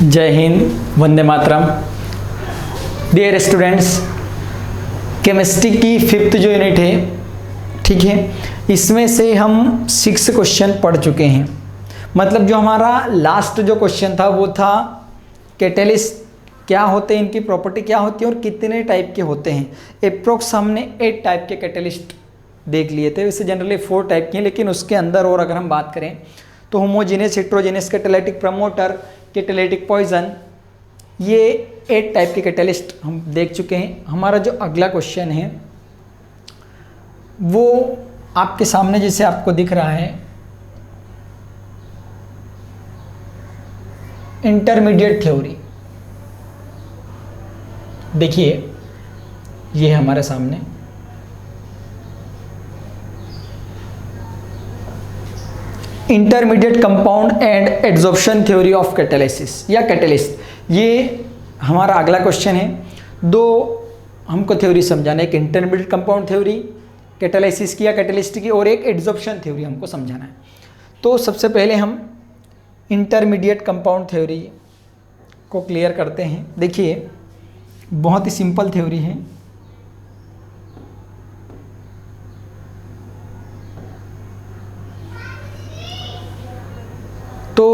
जय Hind, Vande Mataram. Dear students, chemistry की fifth जो यूनिट है, ठीक है, इसमें से हम 6 क्वेश्चन पढ़ चुके हैं। मतलब जो हमारा लास्ट जो क्वेश्चन था वो था कैटेलिस्ट क्या होते हैं, इनकी प्रॉपर्टी क्या होती है और कितने टाइप के होते हैं। अप्रोक्स हमने 8 टाइप के कैटेलिस्ट देख लिए थे। वैसे जनरली 4 टाइप के हैं, लेकिन उसके अंदर और अगर हम बात करें तो homogeneous, heterogeneous, catalytic promoter, catalytic poison, ये 8 टाइप के कैटालिस्ट हम देख चुके हैं। हमारा जो अगला क्वेश्चन है वो आपके सामने जैसे आपको दिख रहा है, इंटरमीडिएट थ्योरी। देखिए ये है हमारे सामने intermediate compound and adsorption theory of catalysis या कैटलिस्ट। ये हमारा अगला क्वेश्चन है। 2 हमको थ्योरी समझाना है, एक इंटरमीडिएट कंपाउंड थ्योरी कैटालिसिस की या कैटलिस्ट की, और एक एड्सॉर्प्शन थ्योरी हमको समझाना है। तो सबसे पहले हम इंटरमीडिएट कंपाउंड थ्योरी को क्लियर करते हैं। देखिए बहुत ही सिंपल थ्योरी है। तो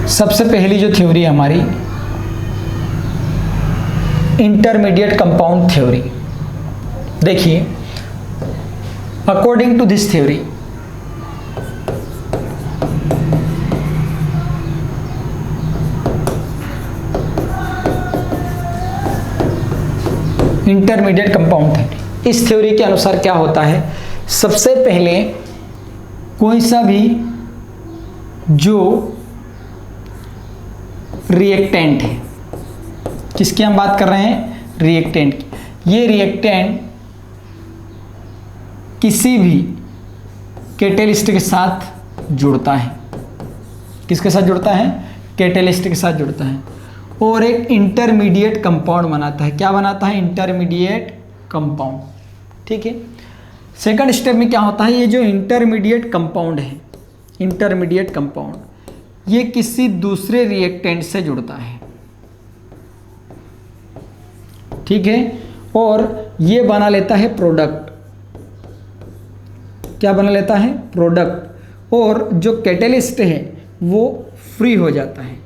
सबसे पहली जो थ्योरी है हमारी इंटरमीडिएट कंपाउंड थ्योरी। देखिए according to this theory, intermediate compound theory, इस थ्योरी के अनुसार क्या होता है, सबसे पहले कोई सा भी जो रिएक्टेंट है, किसकी हम बात कर रहे हैं, रिएक्टेंट की, ये रिएक्टेंट किसी भी कैटेलिस्ट के साथ जुड़ता है। किसके साथ जुड़ता है, कैटेलिस्ट के साथ जुड़ता है और एक इंटरमीडिएट कंपाउंड बनाता है। क्या बनाता है, इंटरमीडिएट कंपाउंड। ठीक है, सेकंड स्टेप में क्या होता है, ये जो इंटरमीडिएट कंपाउंड है, इंटरमीडिएट कंपाउंड ये किसी दूसरे रिएक्टेंट से जुड़ता है। ठीक है, और ये बना लेता है प्रोडक्ट। क्या बना लेता है, प्रोडक्ट, और जो कैटेलिस्ट है वो फ्री हो जाता है।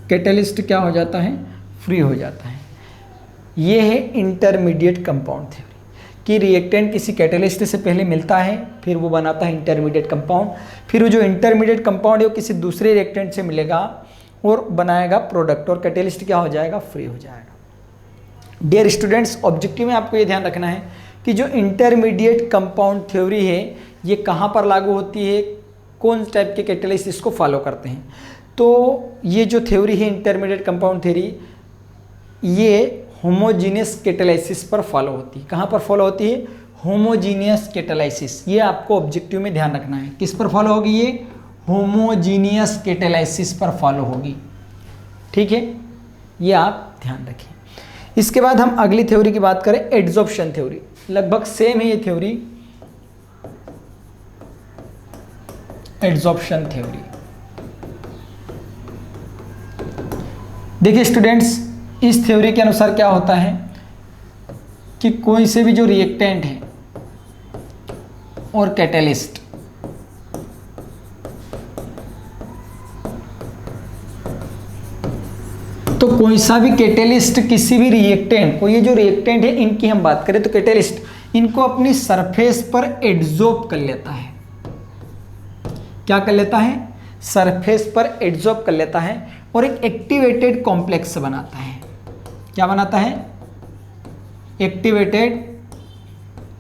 कैटेलिस्ट क्या हो जाता है, फ्री हो जाता है। ये है इंटरमीडिएट कंपाउंड थ्योरी कि रिएक्टेंट किसी कैटेलिस्ट से पहले मिलता है, फिर वो बनाता है इंटरमीडिएट कंपाउंड, फिर वो जो इंटरमीडिएट कंपाउंड है वो किसी दूसरे रिएक्टेंट से मिलेगा और बनाएगा प्रोडक्ट, और कैटेलिस्ट क्या हो जाएगा, फ्री हो जाएगा। डियर स्टूडेंट्स, ऑब्जेक्टिव में आपको ये ध्यान रखना है कि जो इंटरमीडिएट कंपाउंड थ्योरी है ये कहाँ पर लागू होती है, कौन टाइप के कैटेलिस्ट इसको फॉलो करते हैं। तो ये जो थ्योरी है इंटरमीडिएट कंपाउंड थ्योरी, ये होमोजीनियस कैटालिसिस पर फॉलो होती है। कहाँ पर फॉलो होती है, होमोजीनियस कैटालिसिस। ये आपको ऑब्जेक्टिव में ध्यान रखना है, किस पर फॉलो होगी, ये होमोजीनियस कैटालिसिस पर फॉलो होगी। ठीक है, ये आप ध्यान रखें। इसके बाद हम अगली थ्योरी की बात करें, एड्सॉर्प्शन थ्योरी। लगभग सेम है ये थ्योरी, एड्सॉर्प्शन थ्योरी। देखिए स्टूडेंट्स, इस थ्योरी के अनुसार क्या होता है कि कोई से भी जो रिएक्टेंट है और कैटेलिस्ट, तो कोई सा भी कैटेलिस्ट किसी भी रिएक्टेंट को, ये जो रिएक्टेंट है इनकी हम बात करें तो कैटेलिस्ट इनको अपनी सरफेस पर एड्सॉर्ब कर लेता है। क्या कर लेता है, सरफेस पर एड्सॉर्ब कर लेता है और एक एक्टिवेटेड कॉम्प्लेक्स बनाता है। क्या बनाता है, एक्टिवेटेड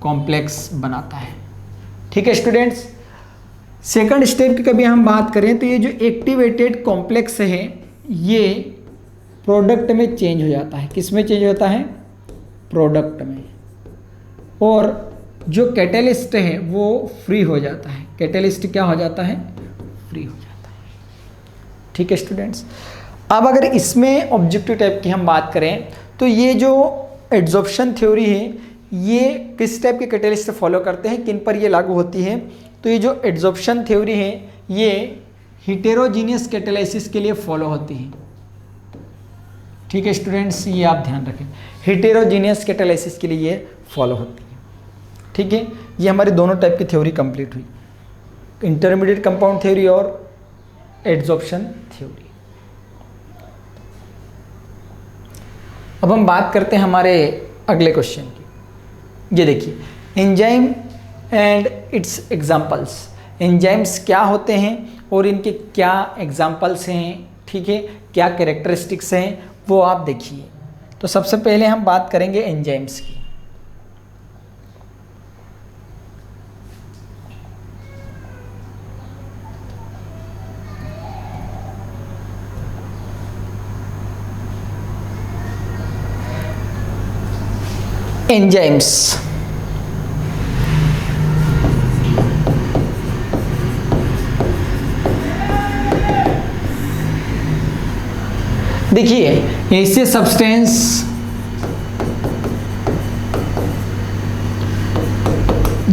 कॉम्प्लेक्स बनाता है। ठीक है स्टूडेंट्स, सेकंड स्टेप की कभी हम बात करें तो ये जो एक्टिवेटेड कॉम्प्लेक्स है ये प्रोडक्ट में चेंज हो जाता है। किस में चेंज होता है, प्रोडक्ट में, और जो कैटेलिस्ट है वो फ्री हो जाता है। कैटेलिस्ट क्या हो जाता है, फ्री हो जाता है। ठीक है स्टूडेंट्स। अब अगर इसमें ऑब्जेक्टिव टाइप की हम बात करें तो ये जो एड्जॉर्प्शन थ्योरी है ये किस टाइप के कैटेलिस्ट फॉलो करते हैं, किन पर ये लागू होती है। तो ये जो एड्जॉर्प्शन थ्योरी है ये हेटेरोजीनियस कैटेलाइसिस के लिए फॉलो होती है। ठीक है स्टूडेंट्स, ये आप ध्यान रखें, हेटेरोजीनियस कैटेलाइसिस के लिए ये फॉलो होती है। ठीक है, ये हमारी दोनों टाइप की थ्योरी कंप्लीट हुई, इंटरमीडिएट कंपाउंड थ्योरी और एड्जॉर्प्शन थ्योरी। अब हम बात करते हैं हमारे अगले क्वेश्चन की। ये देखिए, enzyme and it's examples. Enzymes क्या होते हैं और इनके क्या एग्जाम्पल्स हैं, ठीक है, क्या कैरेक्टरिस्टिक्स हैं, वो आप देखिए। तो सबसे पहले हम बात करेंगे एंजाइम्स की। एंजाइम्स, देखिए ऐसे सब्सटेंस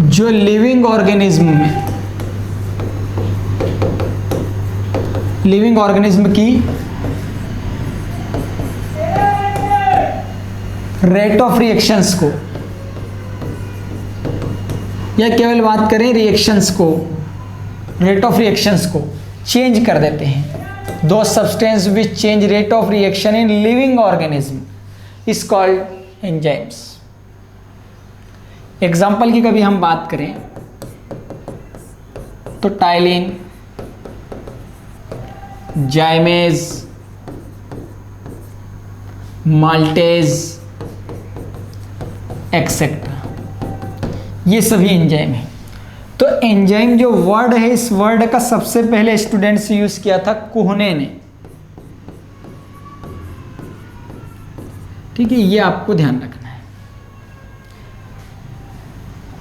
जो लिविंग ऑर्गेनिज्म में, लिविंग ऑर्गेनिज्म की रेट ऑफ रिएक्शंस को, या केवल बात करें रिएक्शंस को, रेट ऑफ रिएक्शंस को चेंज कर देते हैं। दो substance which change rate of reaction in living organism is called enzymes. Example की कभी हम बात करें तो टाइलिन, जाइमेज, माल्टेज एक्सेट्रा, ये सभी एंजाइम हैं। तो एंजाइम जो वर्ड है, इस वर्ड का सबसे पहले स्टूडेंट्स यूज किया था कुहने ने। ठीक है, ये आपको ध्यान रखना है।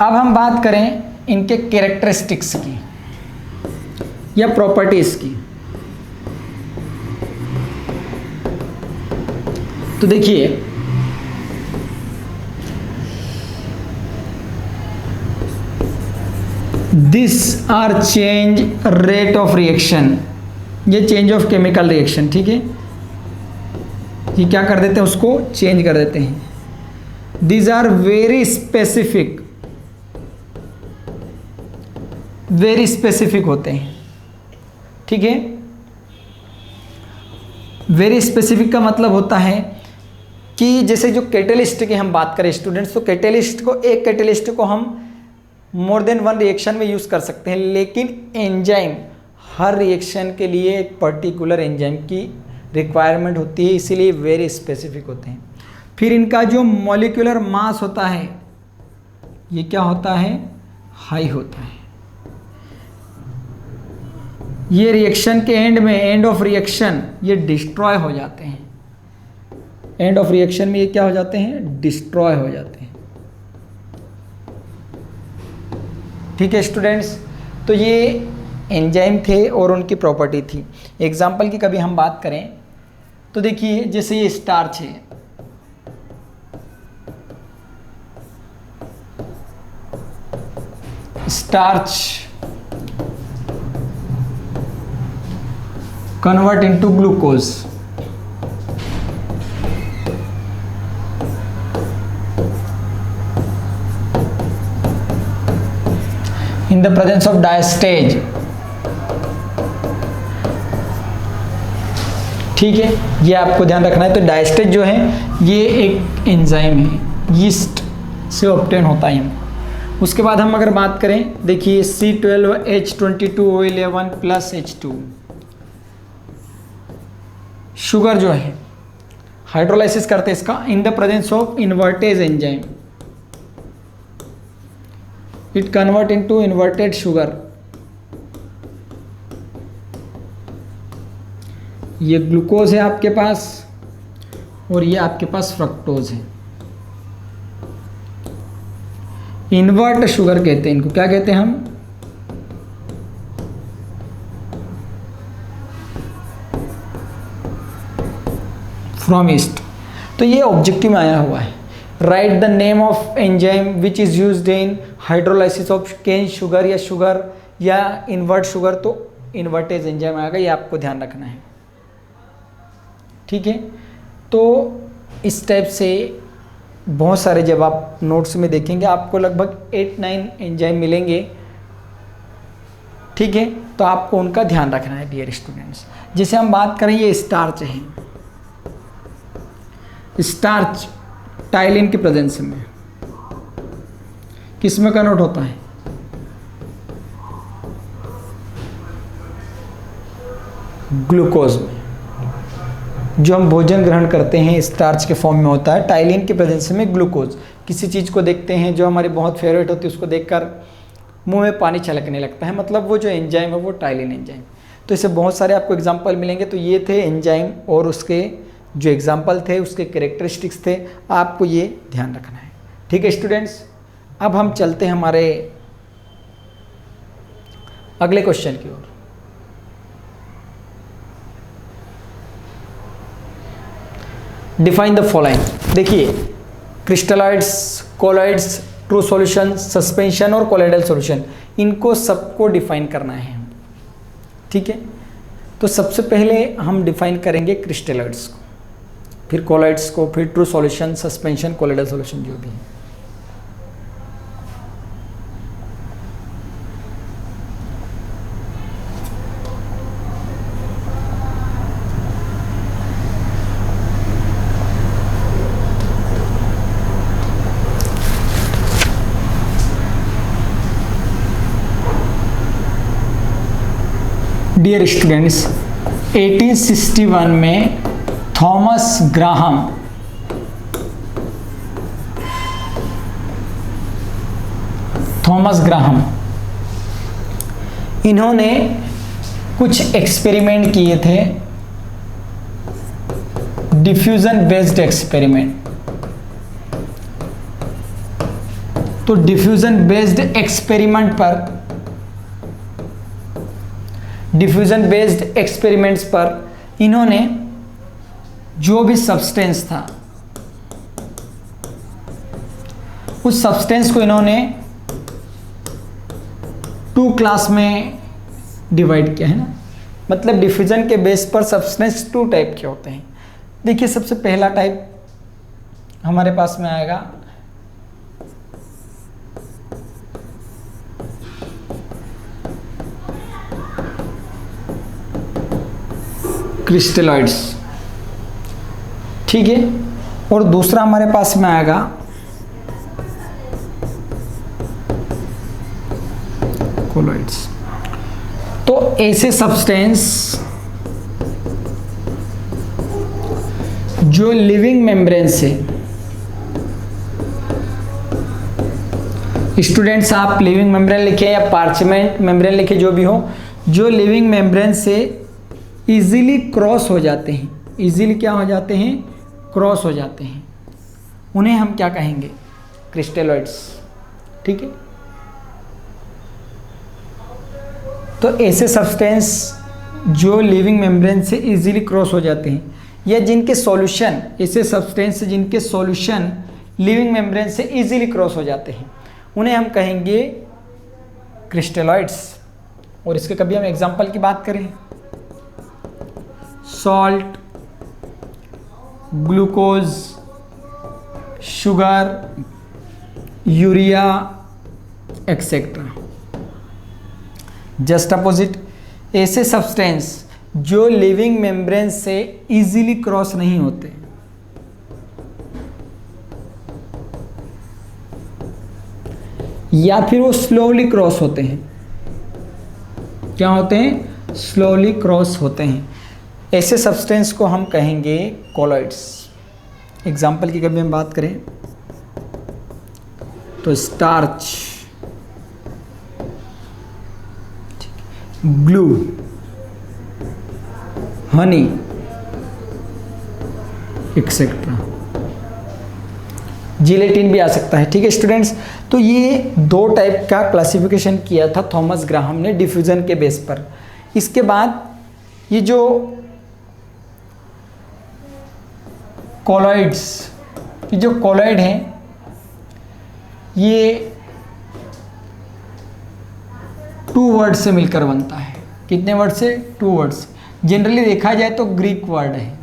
अब हम बात करें इनके कैरेक्टरिस्टिक्स की या प्रॉपर्टीज की। तो देखिए, this are change rate of reaction, ये चेंज ऑफ केमिकल रिएक्शन, ठीक है, ये क्या कर देते हैं, उसको चेंज कर देते हैं। These are very specific, very specific होते हैं। ठीक है, वेरी स्पेसिफिक का मतलब होता है कि जैसे जो कैटेलिस्ट की हम बात करें स्टूडेंट्स, तो कैटेलिस्ट को, एक कैटेलिस्ट को हम मोर देन वन रिएक्शन में यूज़ कर सकते हैं, लेकिन एंजाइम हर रिएक्शन के लिए एक पर्टिकुलर एंजाइम की रिक्वायरमेंट होती है, इसीलिए वेरी स्पेसिफिक होते हैं। फिर इनका जो मॉलिक्यूलर मास होता है ये क्या होता है, हाई होता है। ये रिएक्शन के एंड में, एंड ऑफ रिएक्शन, ये डिस्ट्रॉय हो जाते हैं। एंड ऑफ रिएक्शन में ये क्या हो जाते हैं, डिस्ट्रॉय हो जाते हैं। ठीक है स्टूडेंट्स, तो ये एंजाइम थे और उनकी प्रॉपर्टी थी। एग्जाम्पल की कभी हम बात करें तो देखिए, जैसे ये स्टार्च है, starch convert into glucose, in the presence of diastase। ठीक है, ये आपको ध्यान रखना है। तो डायस्टेज जो है ये एक एंजाइम है, यीस्ट से ऑब्टेन होता है। उसके बाद हम अगर बात करें, देखिए C12H22O11 प्लस H2, शुगर जो है हाइड्रोलाइसिस करते हैं इसका in the presence of invertase enzyme, it convert into inverted sugar. ये ग्लूकोज है आपके पास और ये आपके पास फ्रक्टोज है। इन्वर्ट शुगर कहते हैं इनको, क्या कहते हैं हम, फ्रॉम ईस्ट। तो ये ऑब्जेक्टिव में आया हुआ है। Right the name of enzyme which is used in hydrolysis of cane sugar या शुगर या इन्वर्ट शुगर, तो इन्वर्टेज एंजाइम आएगा, ये आपको ध्यान रखना है। ठीक है, तो इस टाइप से बहुत सारे, जब आप नोट्स में देखेंगे आपको लगभग 8-9 एंजाइम मिलेंगे। ठीक है, तो आपको उनका ध्यान रखना है डियर स्टूडेंट्स। जैसे हम बात करें, ये स्टार्च है, स्टार्च टाइलिन के प्रेजेंस में किस में कन्वर्ट होता है? ग्लूकोज में। जो हम भोजन ग्रहण करते हैं स्टार्च के फॉर्म में होता है, टाइलिन के प्रेजेंस में ग्लूकोज। किसी चीज़ को देखते हैं जो हमारी बहुत फेवरेट होती है, उसको देखकर मुंह में पानी छलकने लगता है, मतलब वो जो एंजाइम है वो टाइलिन एंजाइम। तो इससे बहुत सारे आपको एग्जाम्पल मिलेंगे। तो ये थे एंजाइम और उसके जो एग्जाम्पल थे, उसके कैरेक्टरिस्टिक्स थे, आपको ये ध्यान रखना है। ठीक है स्टूडेंट्स, अब हम चलते हैं हमारे अगले क्वेश्चन की ओर। Define the following. देखिए, crystalloids, colloids, true solution, suspension और कोलॉइडल सॉल्यूशन, इनको सबको डिफाइन करना है। ठीक है, तो सबसे पहले हम डिफाइन करेंगे क्रिस्टलॉइड्स को, फिर कोलॉइड्स को, फिर true solution, suspension, colloidal solution जो भी है। डियर स्टूडेंट्स, 1861 में थॉमस ग्राहम इन्होंने कुछ एक्सपेरिमेंट किए थे, डिफ्यूजन बेस्ड एक्सपेरिमेंट। तो डिफ्यूजन बेस्ड एक्सपेरिमेंट्स पर इन्होंने जो भी सब्सटेंस था, उस सब्सटेंस को इन्होंने 2 क्लास में डिवाइड किया है ना। मतलब डिफ्यूजन के बेस पर सब्सटेंस 2 टाइप के होते हैं। देखिए, सबसे पहला टाइप हमारे पास में आएगा क्रिस्टलॉइड्स। ठीक है, और दूसरा हमारे पास में आएगा कोलॉइड्स। तो ऐसे सब्सटेंस जो लिविंग मेम्ब्रेन से, स्टूडेंट्स आप लिविंग मेम्ब्रेन लिखे या पार्चमेंट मेम्ब्रेन लिखे, जो भी हो, जो लिविंग मेम्ब्रेन से इजीली क्रॉस हो जाते हैं, इजीली क्या हो जाते हैं? क्रॉस हो जाते हैं, उन्हें हम क्या कहेंगे? क्रिस्टलॉइड्स। ठीक है, तो ऐसे सब्सटेंस जो लिविंग मेम्ब्रेन से इजीली क्रॉस हो जाते हैं, या जिनके सॉल्यूशन, ऐसे सब्सटेंस जिनके सॉल्यूशन लिविंग मेम्ब्रेन से इजीली क्रॉस हो जाते हैं, उन्हें हम कहेंगे क्रिस्टलॉइड्स। और इसके कभी हम एग्जांपल की बात करें, salt, glucose, sugar, urea etcetera. Just opposite, ऐसे सब्सटेंस जो लिविंग मेम्ब्रेन से इजीली क्रॉस नहीं होते, या फिर वो स्लोली क्रॉस होते हैं। क्या होते हैं? स्लोली क्रॉस होते हैं। ऐसे सब्सटेंस को हम कहेंगे कोलॉइड्स। एग्जाम्पल की कभी हम बात करें तो starch, glue, Honey etcetera. Gelatin भी आ सकता है। ठीक है स्टूडेंट्स, तो ये 2 टाइप का क्लासिफिकेशन किया था थॉमस ग्राहम ने डिफ्यूजन के बेस पर। इसके बाद ये जो कॉलॉइड्स, कि जो कॉलॉइड हैं ये 2 वर्ड से मिलकर बनता है। कितने वर्ड से? 2 वर्ड्स। जनरली देखा जाए तो ग्रीक वर्ड है,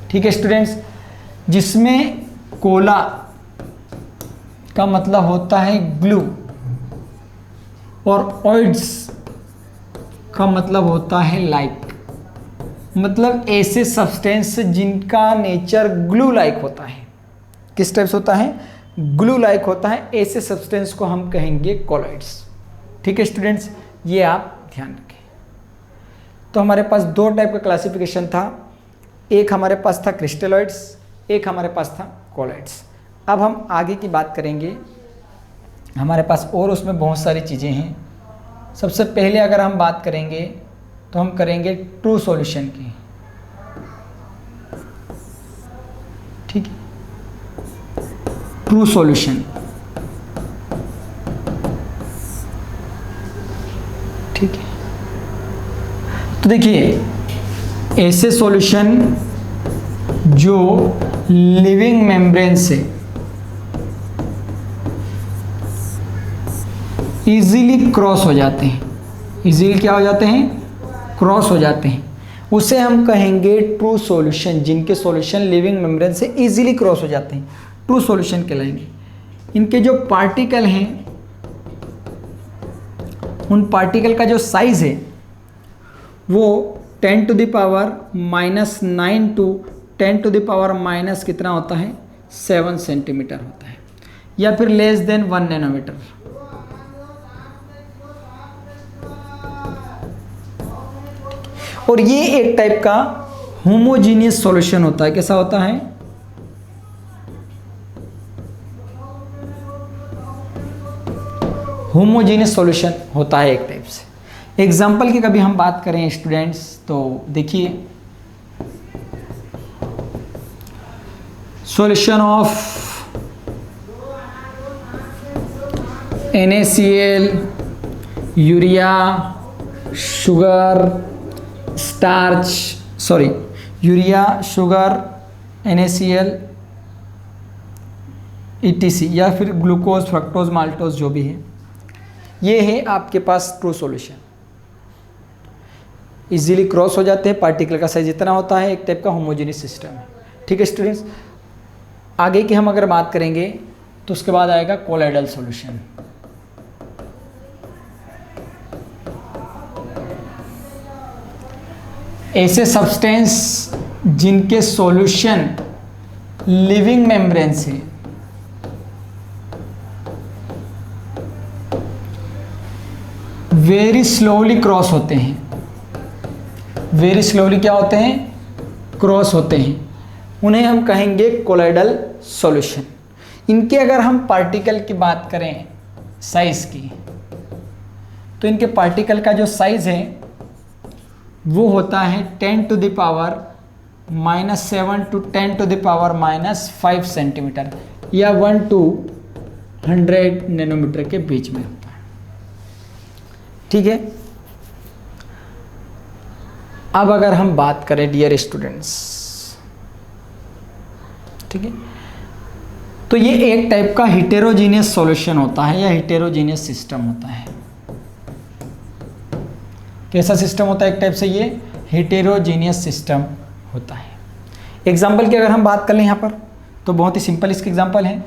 ठीक है स्टूडेंट्स, जिसमें कोला का मतलब होता है ग्लू और ऑइड्स का मतलब होता है लाइक, मतलब ऐसे सब्सटेंस जिनका नेचर ग्लू लाइक होता है। किस टाइप से होता है? ग्लू लाइक होता है। ऐसे सब्सटेंस को हम कहेंगे कॉलॉइड्स। ठीक है स्टूडेंट्स, ये आप ध्यान रखें। तो हमारे पास 2 टाइप का क्लासिफिकेशन था, एक हमारे पास था क्रिस्टलॉइड्स, एक हमारे पास था कॉलॉइड्स। अब हम आगे की बात करेंगे, हमारे पास और उसमें बहुत सारी चीज़ें हैं। सबसे पहले अगर हम बात करेंगे तो हम करेंगे ट्रू सॉल्यूशन की, ठीक है, ट्रू सॉल्यूशन। ठीक है, तो देखिए ऐसे सॉल्यूशन जो लिविंग मेम्ब्रेन से इजीली क्रॉस हो जाते हैं, इजीली क्या हो जाते हैं? क्रॉस हो जाते हैं, उसे हम कहेंगे ट्रू सॉल्यूशन। जिनके सॉल्यूशन लिविंग मेम्ब्रेन से इजीली क्रॉस हो जाते हैं ट्रू सॉल्यूशन कहलाएंगे। इनके जो पार्टिकल हैं, उन पार्टिकल का जो साइज है वो 10 to the power -9 to 10 to the power minus कितना होता है? 7 सेंटीमीटर होता है, या फिर लेस देन 1 नैनोमीटर। और ये एक टाइप का होमोजीनियस सॉल्यूशन होता है। कैसा होता है? होमोजीनियस सॉल्यूशन होता है एक टाइप से। एग्जाम्पल की कभी हम बात करें स्टूडेंट्स तो देखिए, solution of NaCl, urea, sugar, starch, sorry urea, sugar, NaCl, ETC, या फिर ग्लूकोज, फ्रक्टोज, माल्टोज जो भी है, ये है आपके पास ट्रू सॉल्यूशन। इजीली क्रॉस हो जाते हैं, पार्टिकल का साइज इतना होता है, एक टाइप का होमोजेनियस सिस्टम है। ठीक है स्टूडेंट्स, आगे की हम अगर बात करेंगे तो उसके बाद आएगा कोलाइडल सॉल्यूशन। ऐसे सब्सटेंस जिनके सॉल्यूशन लिविंग मेम्ब्रेन से वेरी स्लोली क्रॉस होते हैं, वेरी स्लोली क्या होते हैं? क्रॉस होते हैं, उन्हें हम कहेंगे कोलाइडल सॉल्यूशन। इनके अगर हम पार्टिकल की बात करें साइज की, तो इनके पार्टिकल का जो साइज है वो होता है 10 to the power -7 to 10 to the power -5 centimetre, या 1 to 100 नैनोमीटर के बीच में होता है। ठीक है, अब अगर हम बात करें डियर स्टूडेंट्स, ठीक है, तो ये एक टाइप का हेटेरोजीनियस सॉल्यूशन होता है या हेटेरोजीनियस सिस्टम होता है। कैसा सिस्टम होता है? एक टाइप से ये हेटेरोजीनियस सिस्टम होता है। एग्जाम्पल की अगर हम बात कर लें यहाँ पर, तो बहुत ही सिंपल इसके एग्जाम्पल है।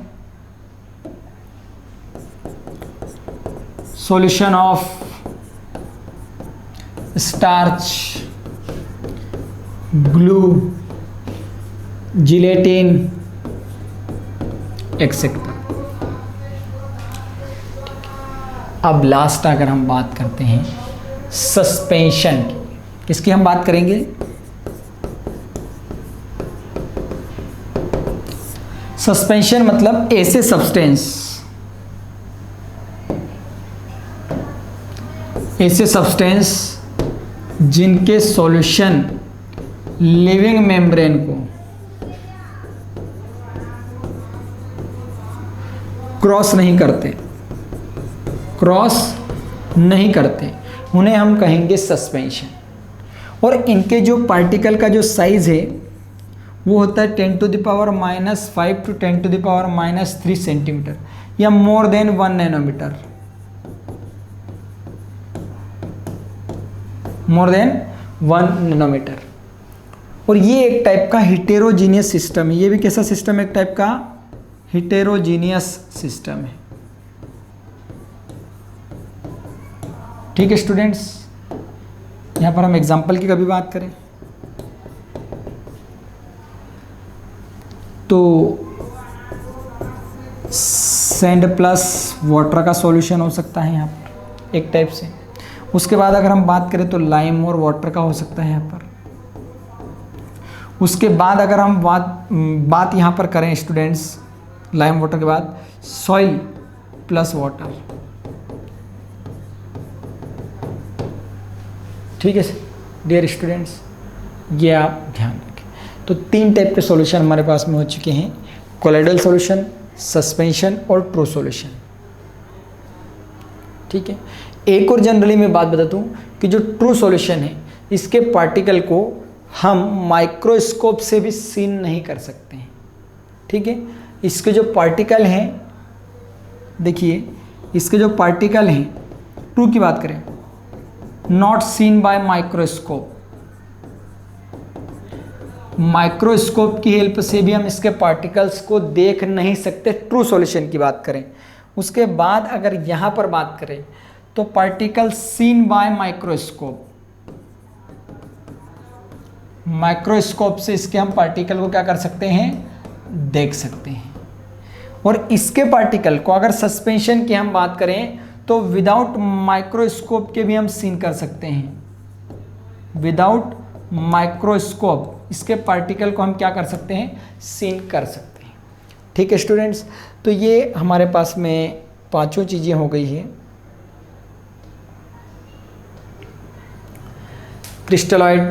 Solution of starch, glue, gelatin etcetera. अब लास्ट अगर हम बात करते हैं सस्पेंशन की, किसकी हम बात करेंगे? सस्पेंशन मतलब ऐसे सब्सटेंस, ऐसे सब्सटेंस जिनके सॉल्यूशन लिविंग मेम्ब्रेन को क्रॉस नहीं करते, क्रॉस नहीं करते, उन्हें हम कहेंगे सस्पेंशन। और इनके जो पार्टिकल का जो साइज है वो होता है 10 to the power -5 to 10 to the power -3 centimetre या more than 1 nanometre, more than 1 nanometre. और ये एक टाइप का हिटेरोजीनियस सिस्टम है। ये भी कैसा सिस्टम है? एक टाइप का हिटेरोजीनियस सिस्टम है। ठीक है स्टूडेंट्स, यहां पर हम एग्जांपल की कभी बात करें तो सैंड प्लस वाटर का सॉल्यूशन हो सकता है यहाँ पर एक टाइप से। उसके बाद अगर हम बात करें तो लाइम और वाटर का हो सकता है यहाँ पर। उसके बाद अगर हम बात यहाँ पर करें स्टूडेंट्स, लाइम वाटर के बाद सॉइल प्लस वाटर। ठीक है डियर स्टूडेंट्स, ये आप ध्यान रखें। तो 3 टाइप के सॉल्यूशन हमारे पास में हो चुके हैं, कोलाइडल सॉल्यूशन, सस्पेंशन और ट्रू सॉल्यूशन। ठीक है, एक और जनरली मैं बात बता दूं कि जो ट्रू सॉल्यूशन है इसके पार्टिकल को हम माइक्रोस्कोप से भी सीन नहीं कर सकते हैं। ठीक है, इसके जो पार्टिकल हैं, देखिए इसके जो पार्टिकल हैं, ट्रू की बात करें, not seen by microscope, microscope की हेल्प से भी हम इसके पार्टिकल्स को देख नहीं सकते, ट्रू सॉल्यूशन की बात करें। उसके बाद अगर यहाँ पर बात करें तो particle seen by microscope, microscope से इसके हम पार्टिकल को क्या कर सकते हैं? देख सकते हैं। और इसके पार्टिकल को अगर सस्पेंशन की हम बात करें तो विदाउट माइक्रोस्कोप के भी हम सीन कर सकते हैं। विदाउट माइक्रोस्कोप इसके पार्टिकल को हम क्या कर सकते हैं? सीन कर सकते हैं। ठीक है स्टूडेंट्स, तो ये हमारे पास में 5 चीज़ें हो गई है, crystalloid,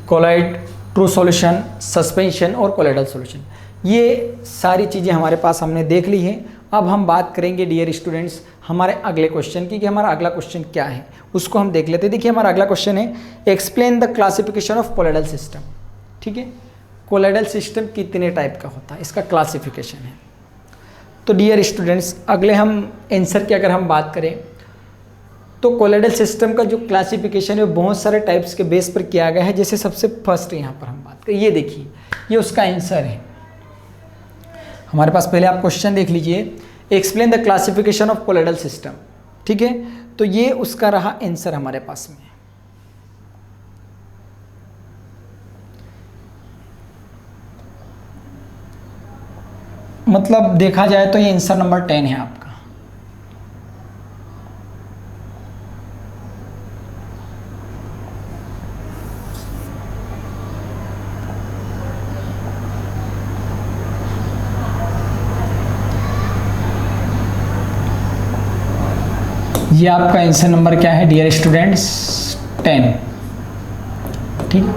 colloid, true solution, suspension और कोलाइडल सॉल्यूशन। ये सारी चीज़ें हमारे पास हमने देख ली हैं। अब हम बात करेंगे डियर स्टूडेंट्स हमारे अगले क्वेश्चन की, कि हमारा अगला क्वेश्चन क्या है उसको हम देख लेते हैं। देखिए हमारा अगला क्वेश्चन है explain the classification of colloidal system. ठीक है, कोलाइडल सिस्टम कितने टाइप का होता है, इसका क्लासिफिकेशन है। तो डियर स्टूडेंट्स अगले हम आंसर की अगर हम बात करें तो कोलाइडल सिस्टम का जो क्लासिफिकेशन है वो बहुत सारे टाइप्स के बेस पर किया गया है। जैसे सबसे फर्स्ट यहाँ पर हम बात करें, ये देखिए ये उसका आंसर है हमारे पास। पहले आप क्वेश्चन देख लीजिए, explain the classification of colloidal system. ठीक है, तो ये उसका रहा आंसर हमारे पास में। मतलब देखा जाए तो ये आंसर नंबर 10 है आपका। ये आपका आंसर नंबर क्या है डियर स्टूडेंट्स? 10। ठीक है,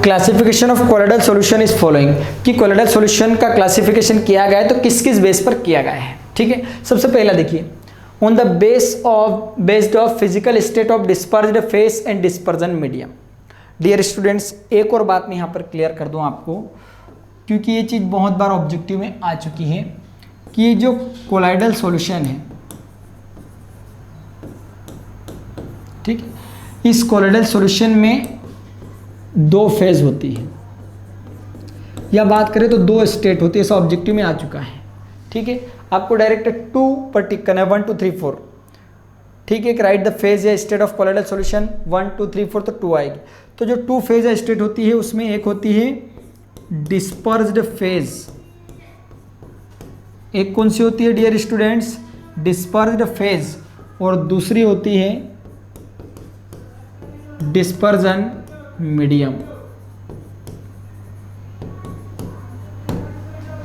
classification of colloidal solution is following, कि कोलाइडल सॉल्यूशन का क्लासिफिकेशन किया गया है तो किस किस बेस पर किया गया है। ठीक है, सबसे पहला देखिए, on the based of physical state of dispersed phase and dispersion medium. Dear students एक और बात मैं यहाँ पर क्लियर कर दूँ आपको, क्योंकि ये चीज़ बहुत बार ऑब्जेक्टिव में आ चुकी है कि ये जो कोलाइडल सॉल्यूशन है, ठीक है, इस कोलाइडल सॉल्यूशन में 2 फेज होती है, या बात करें तो 2 स्टेट होती है, ऐसा ऑब्जेक्टिव में आ चुका है। ठीक है, आपको डायरेक्ट 2 पर करना है, 1 2 3 4। ठीक है, राइट द फेज या स्टेट ऑफ कोलाइडल सॉल्यूशन 1 2 3 4 तो 2 आएगी। तो जो 2 फेज या स्टेट होती है उसमें एक होती है डिस्पर्स्ड फेज, एक कौन सी होती है डियर स्टूडेंट्स? डिस्पर्स्ड फेज, और दूसरी होती है डिस्पर्जन मीडियम।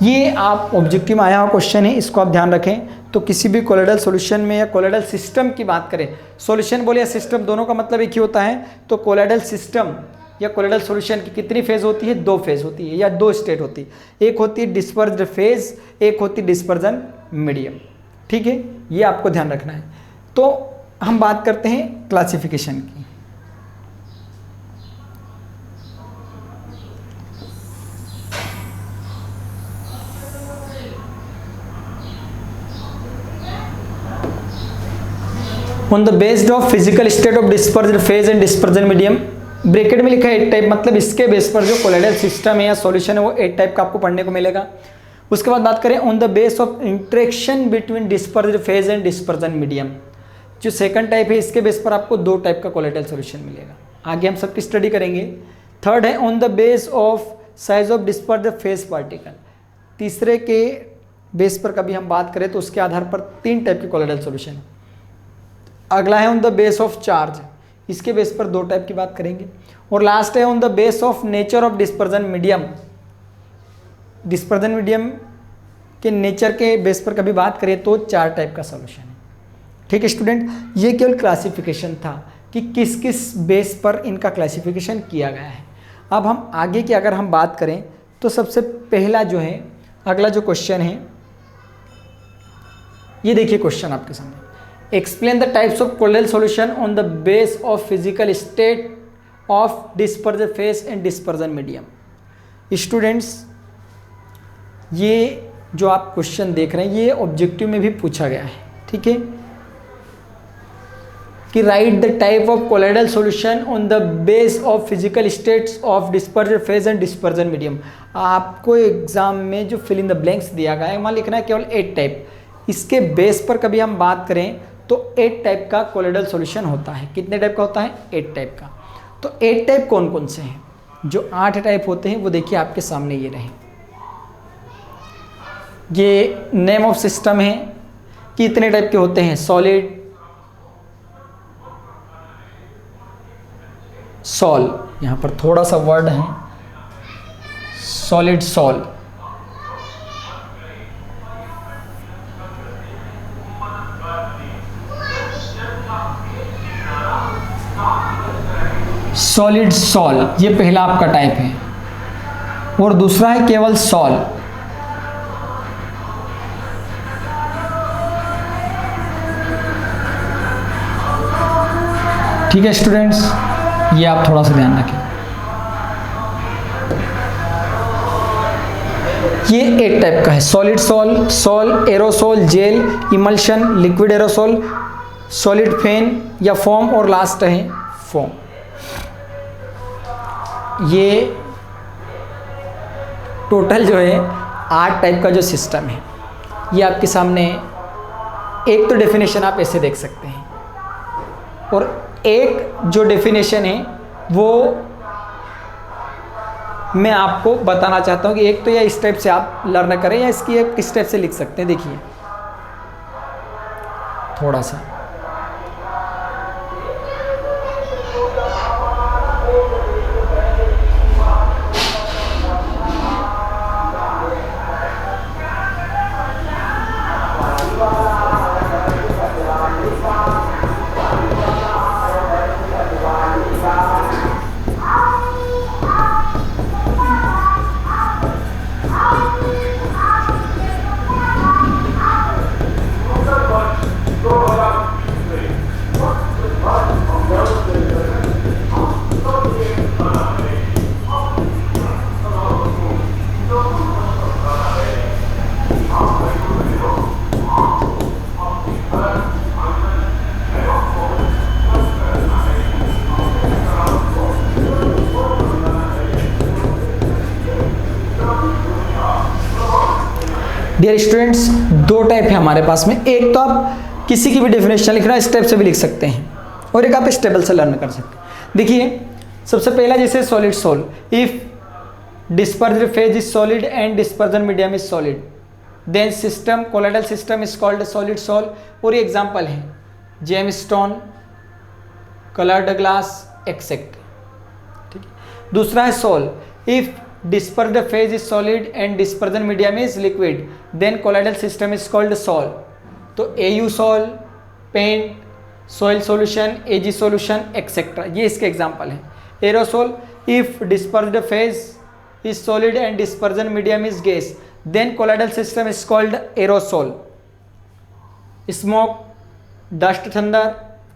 ये आप ऑब्जेक्टिव में आया हुआ क्वेश्चन है, इसको आप ध्यान रखें। तो किसी भी कोलाइडल सॉल्यूशन में या कोलाइडल सिस्टम की बात करें, सॉल्यूशन बोले या सिस्टम दोनों का मतलब एक ही होता है, तो कोलाइडल सिस्टम या कोलाइडल सॉल्यूशन की कितनी फेज होती है? 2 फेज होती है या 2 स्टेट होती है। एक होती है डिस्पर्स्ड फेज, एक होती है डिस्पर्जन मीडियम। ठीक है, ये आपको ध्यान रखना है। तो हम बात करते हैं क्लासिफिकेशन की। On the based of physical state of dispersion phase and dispersion medium, bracket में लिखा है 8 टाइप, मतलब इसके बेस पर जो कोलोइडल सिस्टम है या सॉल्यूशन है वो 8 टाइप का आपको पढ़ने को मिलेगा। उसके बाद बात करें on the base of interaction between dispersion phase and dispersion medium, जो सेकंड टाइप है इसके बेस पर आपको 2 टाइप का कोलोइडल सॉल्यूशन मिलेगा। आगे हम सबकी स्टडी करेंगे। थर्ड है on the base of size of dispersion phase particle, तीसरे के बेस पर कभी हम बात करें तो उसके आधार पर 3 टाइप के कोलोइडल सॉल्यूशन है। अगला है on the base of charge, इसके बेस पर 2 टाइप की बात करेंगे। और लास्ट है on the base of nature of dispersion medium, dispersion medium के नेचर के बेस पर कभी बात करें तो 4 टाइप का सॉल्यूशन है। ठीक है स्टूडेंट, ये केवल क्लासिफिकेशन था कि किस किस बेस पर इनका क्लासिफिकेशन किया गया है। अब हम आगे की अगर हम बात करें तो सबसे पहला जो है अगला जो क्वेश्चन है, ये देखिए क्वेश्चन आपके सामने, explain the types of colloidal solution on the base of physical state of dispersion phase and dispersion medium. Students, ये जो आप क्वेश्चन देख रहे हैं ये ऑब्जेक्टिव में भी पूछा गया है, ठीक है, कि right the type of colloidal solution on the base of physical states of dispersion phase and dispersion medium. आपको एग्जाम में जो फिल इन द ब्लैंक्स दिया गया है वहाँ लिखना है केवल 8 टाइप, इसके बेस पर कभी हम बात करें तो 8 टाइप का कोलोइडल सॉल्यूशन होता है। कितने टाइप का होता है? 8 टाइप का। तो 8 टाइप कौन कौन से हैं? जो 8 टाइप होते हैं वो देखिए आपके सामने ये रहे। ये नेम ऑफ सिस्टम है कि इतने टाइप के होते हैं, सॉलिड, सॉल, यहाँ पर थोड़ा सा वर्ड है, सॉलिड, सॉल, सॉलिड सॉल, ये पहला आपका टाइप है। और दूसरा है केवल सॉल, ठीक है स्टूडेंट्स, ये आप थोड़ा सा ध्यान रखें। ये 8 टाइप का है, solid sol, sol, aerosol, gel, emulsion, liquid aerosol, solid फेन या फोम, और लास्ट है फोम। ये टोटल जो है 8 टाइप का जो सिस्टम है, ये आपके सामने एक तो डेफिनेशन आप ऐसे देख सकते हैं, और एक जो डेफिनेशन है वो मैं आपको बताना चाहता हूँ कि एक तो या इस टाइप से आप लर्न करें या इसकी एक किस टाइप से लिख सकते हैं। देखिए थोड़ा सा, डियर स्टूडेंट्स, 2 टाइप है हमारे पास में। एक तो आप किसी की भी डेफिनेशन लिखना इस टाइप से भी लिख सकते हैं, और एक आप इस टेबल से लर्न कर सकते हैं। देखिए सबसे पहला जैसे solid sol, if dispersion phase is solid and dispersion medium is solid then system colloidal system is called solid sol. और ये एग्जाम्पल है जेमस्टोन, कलर्ड ग्लास एक्सेट्रा, ठीक है। दूसरा है sol, if dispersed phase is solid and dispersion medium is liquid then colloidal system is called sol। तो AU sol, paint, soil solution, AG solution etc, ये इसके एग्जाम्पल हैं। aerosol, if dispersed phase is solid and dispersion medium is gas then colloidal system is called aerosol। smoke, dust thunder,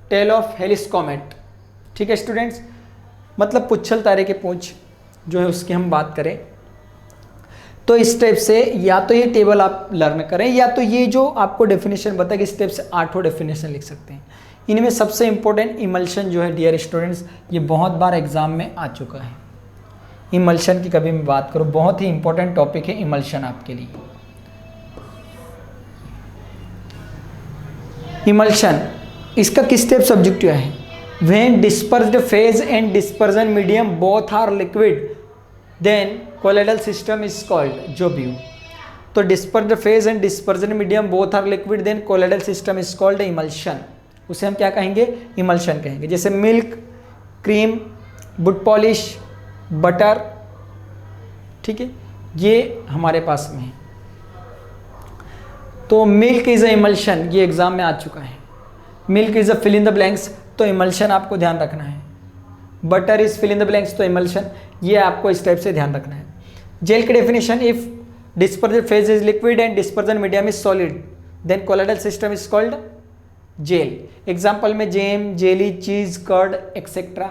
tail of Halley's comet, ठीक है students. मतलब पुच्छल तारे के पूंछ जो है उसकी हम बात करें तो इस टाइप से या तो ये टेबल आप लर्न करें, या तो ये जो आपको डेफिनेशन बताया कि इस टाइप से 8 डेफिनेशन लिख सकते हैं। इनमें सबसे इंपॉर्टेंट इमल्शन जो है डियर स्टूडेंट्स, ये बहुत बार एग्जाम में आ चुका है। इमल्शन की कभी मैं बात करूँ, बहुत ही इंपॉर्टेंट टॉपिक है इमल्शन आपके लिए। इमल्शन इसका किस टाइप सब्जेक्टिव है? When dispersed phase and dispersion medium both are liquid then colloidal system is called, जो भी हो। तो dispersed phase and dispersion medium both are liquid then colloidal system is called emulsion. उसे हम क्या कहेंगे? इमल्शन कहेंगे। जैसे milk, cream, wood polish, butter, ठीक है, ये हमारे पास में है। तो मिल्क इज अ इमल्शन, ये एग्जाम में आ चुका है। Milk is a fill in the blanks, तो इमल्शन आपको ध्यान रखना है। Butter is fill in the blanks, तो इमल्शन, ये आपको इस टाइप से ध्यान रखना है। जेल की definition, if dispersion phase is liquid and dispersion medium is solid then colloidal system is called gel. Example में jam, jelly, cheese, curd etcetera.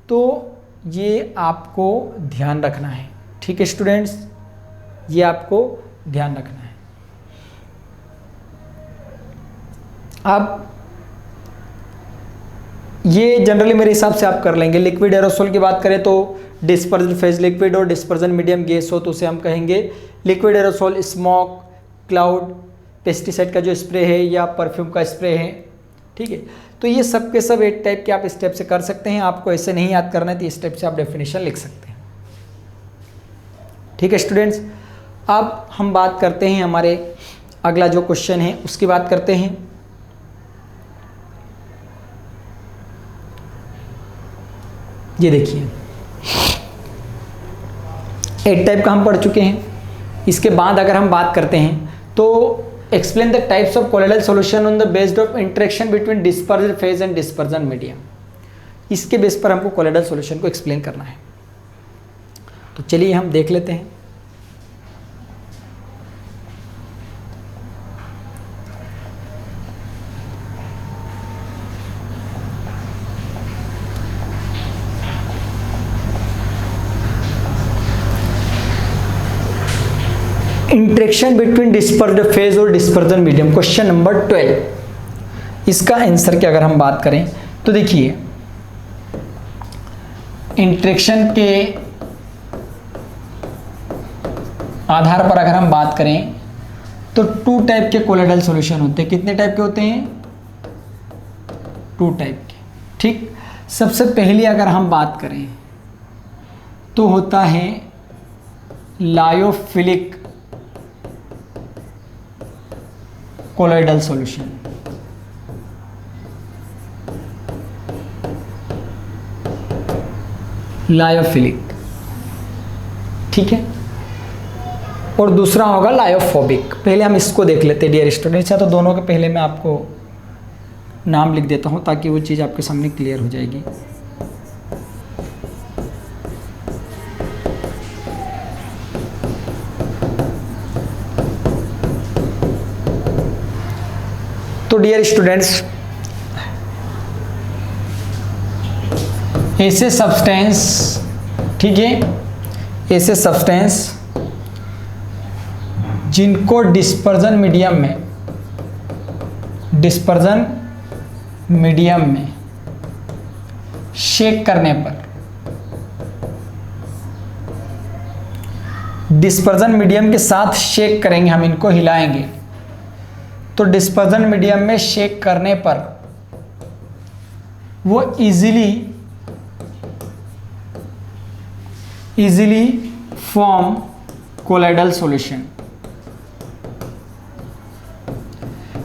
तो ये आपको ध्यान रखना है, ठीक है स्टूडेंट्स, ये आपको ध्यान रखना है। अब ये जनरली मेरे हिसाब से आप कर लेंगे। लिक्विड एरोसोल की बात करें तो डिस्पर्जन फेज लिक्विड और डिस्पर्जन मीडियम गैस हो तो उसे हम कहेंगे liquid aerosol. Smoke, cloud, pesticide का जो स्प्रे है या परफ्यूम का स्प्रे है, ठीक है। तो ये सब के सब एक टाइप के आप स्टेप से कर सकते हैं। आपको ऐसे नहीं याद करना है तो इस टाइप से आप डेफिनेशन लिख सकते हैं, ठीक है स्टूडेंट्स। अब हम बात करते हैं, हमारे अगला जो क्वेश्चन है उसकी बात करते हैं। ये देखिए, एक टाइप का हम पढ़ चुके हैं। इसके बाद अगर हम बात करते हैं तो explain the types of colloidal solution on the based of interaction between dispersion phase and dispersion medium. इसके बेस पर हमको कोलोइडल सॉल्यूशन को एक्सप्लेन करना है। तो चलिए हम देख लेते हैं। इंटरेक्शन बिटवीन डिस्पर्स्ड फेज और डिस्पर्जन मीडियम, क्वेश्चन नंबर 12। इसका आंसर की अगर हम बात करें तो देखिए, इंटरेक्शन के आधार पर अगर हम बात करें तो 2 टाइप के कोलोइडल सॉल्यूशन होते हैं। कितने टाइप के होते हैं? 2 टाइप के, ठीक। सबसे पहले अगर हम बात करें तो होता है लायोफिलिक कोलोइडल सॉल्यूशन। लायोफिलिक, ठीक है। और दूसरा होगा लायोफोबिक। पहले हम इसको देख लेते हैं डियर स्टूडेंट्स। तो दोनों के पहले मैं आपको नाम लिख देता हूं ताकि वो चीज़ आपके सामने क्लियर हो जाएगी। तो डियर स्टूडेंट्स, ऐसे सब्सटेंस, ठीक है, ऐसे सब्सटेंस जिनको डिस्पर्जन मीडियम में शेक करने पर, डिस्पर्जन मीडियम के साथ शेक करेंगे, हम इनको हिलाएंगे तो डिस्पर्जन मीडियम में शेक करने पर वो इजीली फॉर्म कोलोइडल सॉल्यूशन।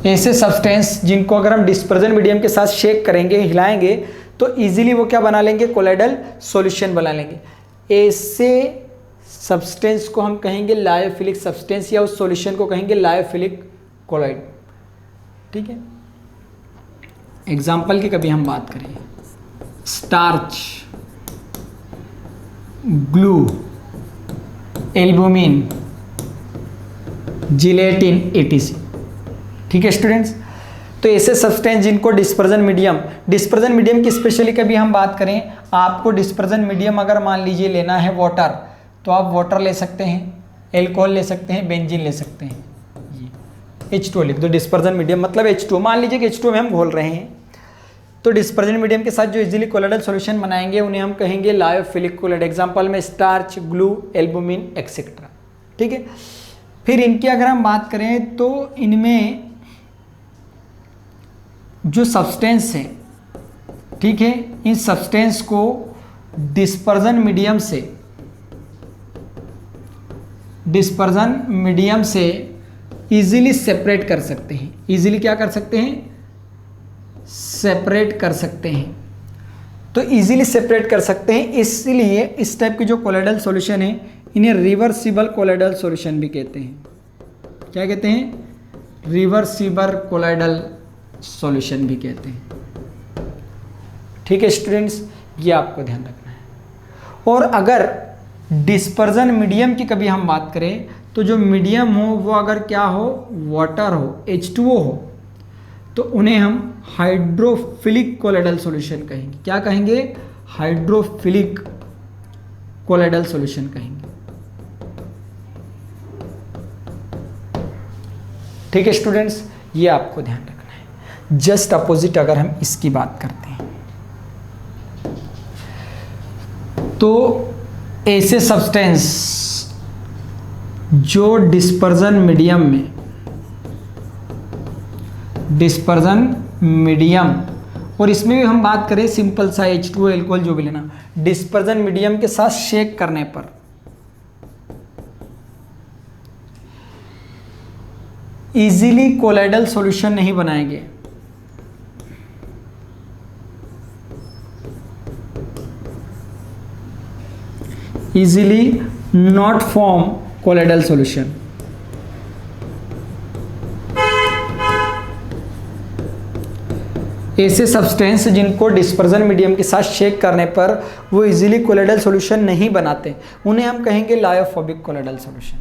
ऐसे सब्सटेंस जिनको अगर हम डिस्पर्जन मीडियम के साथ शेक करेंगे, हिलाएंगे तो इजीली वो क्या बना लेंगे? कोलोइडल सॉल्यूशन बना लेंगे। ऐसे सब्सटेंस को हम कहेंगे लायोफिलिक सब्सटेंस या उस सॉल्यूशन को कहेंगे लायोफिलिक कोलोइड, ठीक है। एग्जाम्पल की कभी हम बात करें, starch, glue, albumin, gelatin, ETC, ठीक है स्टूडेंट्स। तो ऐसे सब्सटेंस जिनको डिस्पर्जन मीडियम की स्पेशली कभी हम बात करें, आपको डिस्पर्जन मीडियम अगर मान लीजिए लेना है वाटर, तो आप वाटर ले सकते हैं, एल्कोहल ले सकते हैं, बेंजीन ले सकते हैं। H2 लिख दो, डिस्पर्जन मीडियम मतलब H2। मान लीजिए कि H2 में हम घोल रहे हैं तो डिस्पर्जन मीडियम के साथ जो इजीली कोलोइडल सॉल्यूशन बनाएंगे उन्हें हम कहेंगे लायोफिलिक कोलोइड। एग्जांपल में स्टार्च, ग्लू, एल्बुमिन एक्सेट्रा। ठीक है, फिर इनकी अगर हम बात करें तो इनमें जो सब्सटेंस है, ठीक है, इन सब्सटेंस को डिस्पर्जन मीडियम से इजीली सेपरेट कर सकते हैं। इजीली क्या कर सकते हैं? सेपरेट कर सकते हैं। तो इजीली सेपरेट कर सकते हैं, इसलिए इस टाइप के जो कोलोइडल सॉल्यूशन है इन्हें रिवर्सिबल कोलोइडल सॉल्यूशन भी कहते हैं। क्या कहते हैं? रिवर्सिबल कोलोइडल सॉल्यूशन भी कहते हैं। ठीक है स्टूडेंट्स, ये आपको ध्यान रखना है। और अगर डिस्पर्जन मीडियम की कभी हम बात करें तो जो मीडियम हो वो अगर क्या हो, वाटर हो, H2O हो, तो उन्हें हम हाइड्रोफिलिक कोलोइडल सॉल्यूशन कहेंगे। क्या कहेंगे? हाइड्रोफिलिक कोलोइडल सॉल्यूशन कहेंगे। ठीक है स्टूडेंट्स, ये आपको ध्यान रखना है। जस्ट अपोजिट अगर हम इसकी बात करते हैं तो ऐसे सब्सटेंस जो डिस्पर्जन मीडियम और इसमें भी हम बात करें सिंपल सा H2O एल्कोहल जो भी लेना, डिस्पर्जन मीडियम के साथ शेक करने पर इजीली कोलोइडल सॉल्यूशन नहीं बनाएंगे। Easily not form colloidal solution. ऐसे सब्सटेंस जिनको डिस्पर्जन मीडियम के साथ शेक करने पर वो इजीली कोलोइडल सॉल्यूशन नहीं बनाते, उन्हें हम कहेंगे lyophobic colloidal solution.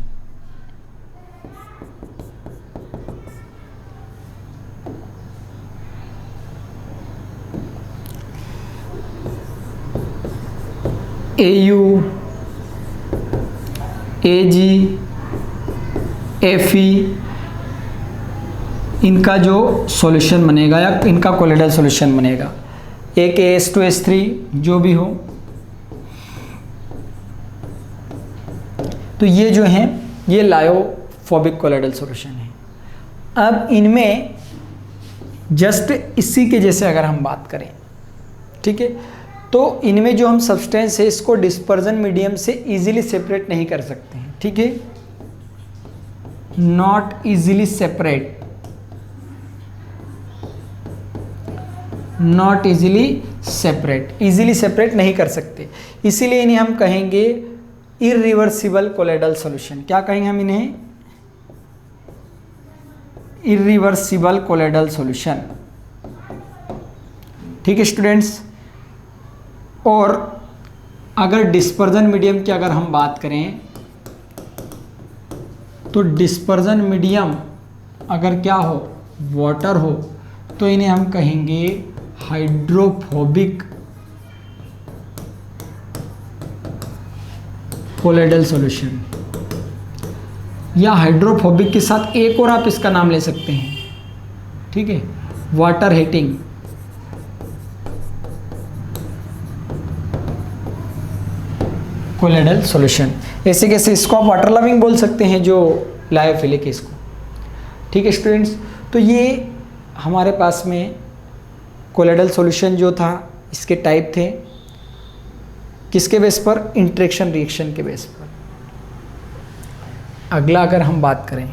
AU, AG, FE इनका जो सॉल्यूशन बनेगा या इनका कोलोइडल सॉल्यूशन बनेगा, एक AS2S3 जो भी हो, तो ये जो हैं ये लायोफोबिक कोलोइडल सॉल्यूशन है। अब इनमें जस्ट इसी के जैसे अगर हम बात करें, ठीक है, तो इनमें जो हम सब्सटेंस है इसको डिस्पर्जन मीडियम से इजीली सेपरेट नहीं कर सकते हैं। ठीक है, not easily separate, not easily separate, easily separate नहीं कर सकते, इसीलिए इन्हें हम कहेंगे इरिवर्सिबल कोलोइडल सॉल्यूशन। क्या कहेंगे हम इन्हें? Irreversible colloidal solution. ठीक है स्टूडेंट्स, और अगर डिस्पर्जन मीडियम की अगर हम बात करें तो डिस्पर्जन मीडियम अगर क्या हो, वाटर हो, तो इन्हें हम कहेंगे हाइड्रोफोबिक कोलोइडल सॉल्यूशन। या हाइड्रोफोबिक के साथ एक और आप इसका नाम ले सकते हैं, ठीक है, वाटर हीटिंग। Colloidal solution. ऐसे कैसे इसको आप वाटर लविंग बोल सकते हैं जो लायोफिलिक है इसको। ठीक है स्टूडेंट्स, तो ये हमारे पास में कोलोइडल सॉल्यूशन जो था इसके टाइप थे, किसके बेस पर? इंटरेक्शन रिएक्शन के बेस पर। अगला अगर हम बात करें,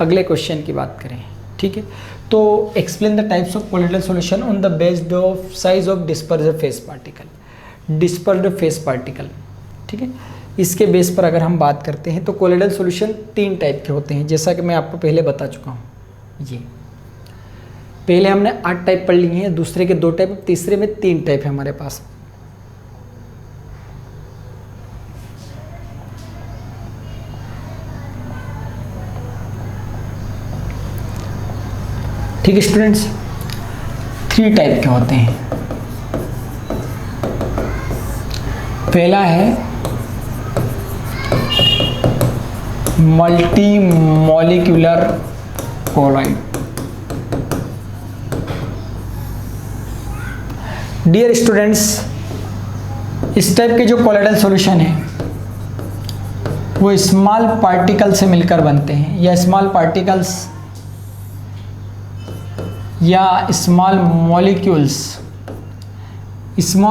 अगले क्वेश्चन की बात करें, ठीक है, तो explain the types of colloidal solution on the based of size of dispersed face particle. Dispersed phase particle, ठीक है, इसके बेस पर अगर हम बात करते हैं तो कोलोइडल सॉल्यूशन 3 टाइप के होते हैं, जैसा कि मैं आपको पहले बता चुका हूँ। ये पहले हमने 8 टाइप पढ़ लिए हैं, दूसरे के 2 टाइप, तीसरे में 3 टाइप है हमारे पास। ठीक है स्टूडेंट्स, 3 टाइप के होते हैं। पहला है multi molecular colloid. Dear students, इस टाइप के जो कोलाइडल सॉल्यूशन है वो स्मॉल पार्टिकल से मिलकर बनते हैं, या स्मॉल पार्टिकल्स या स्मॉल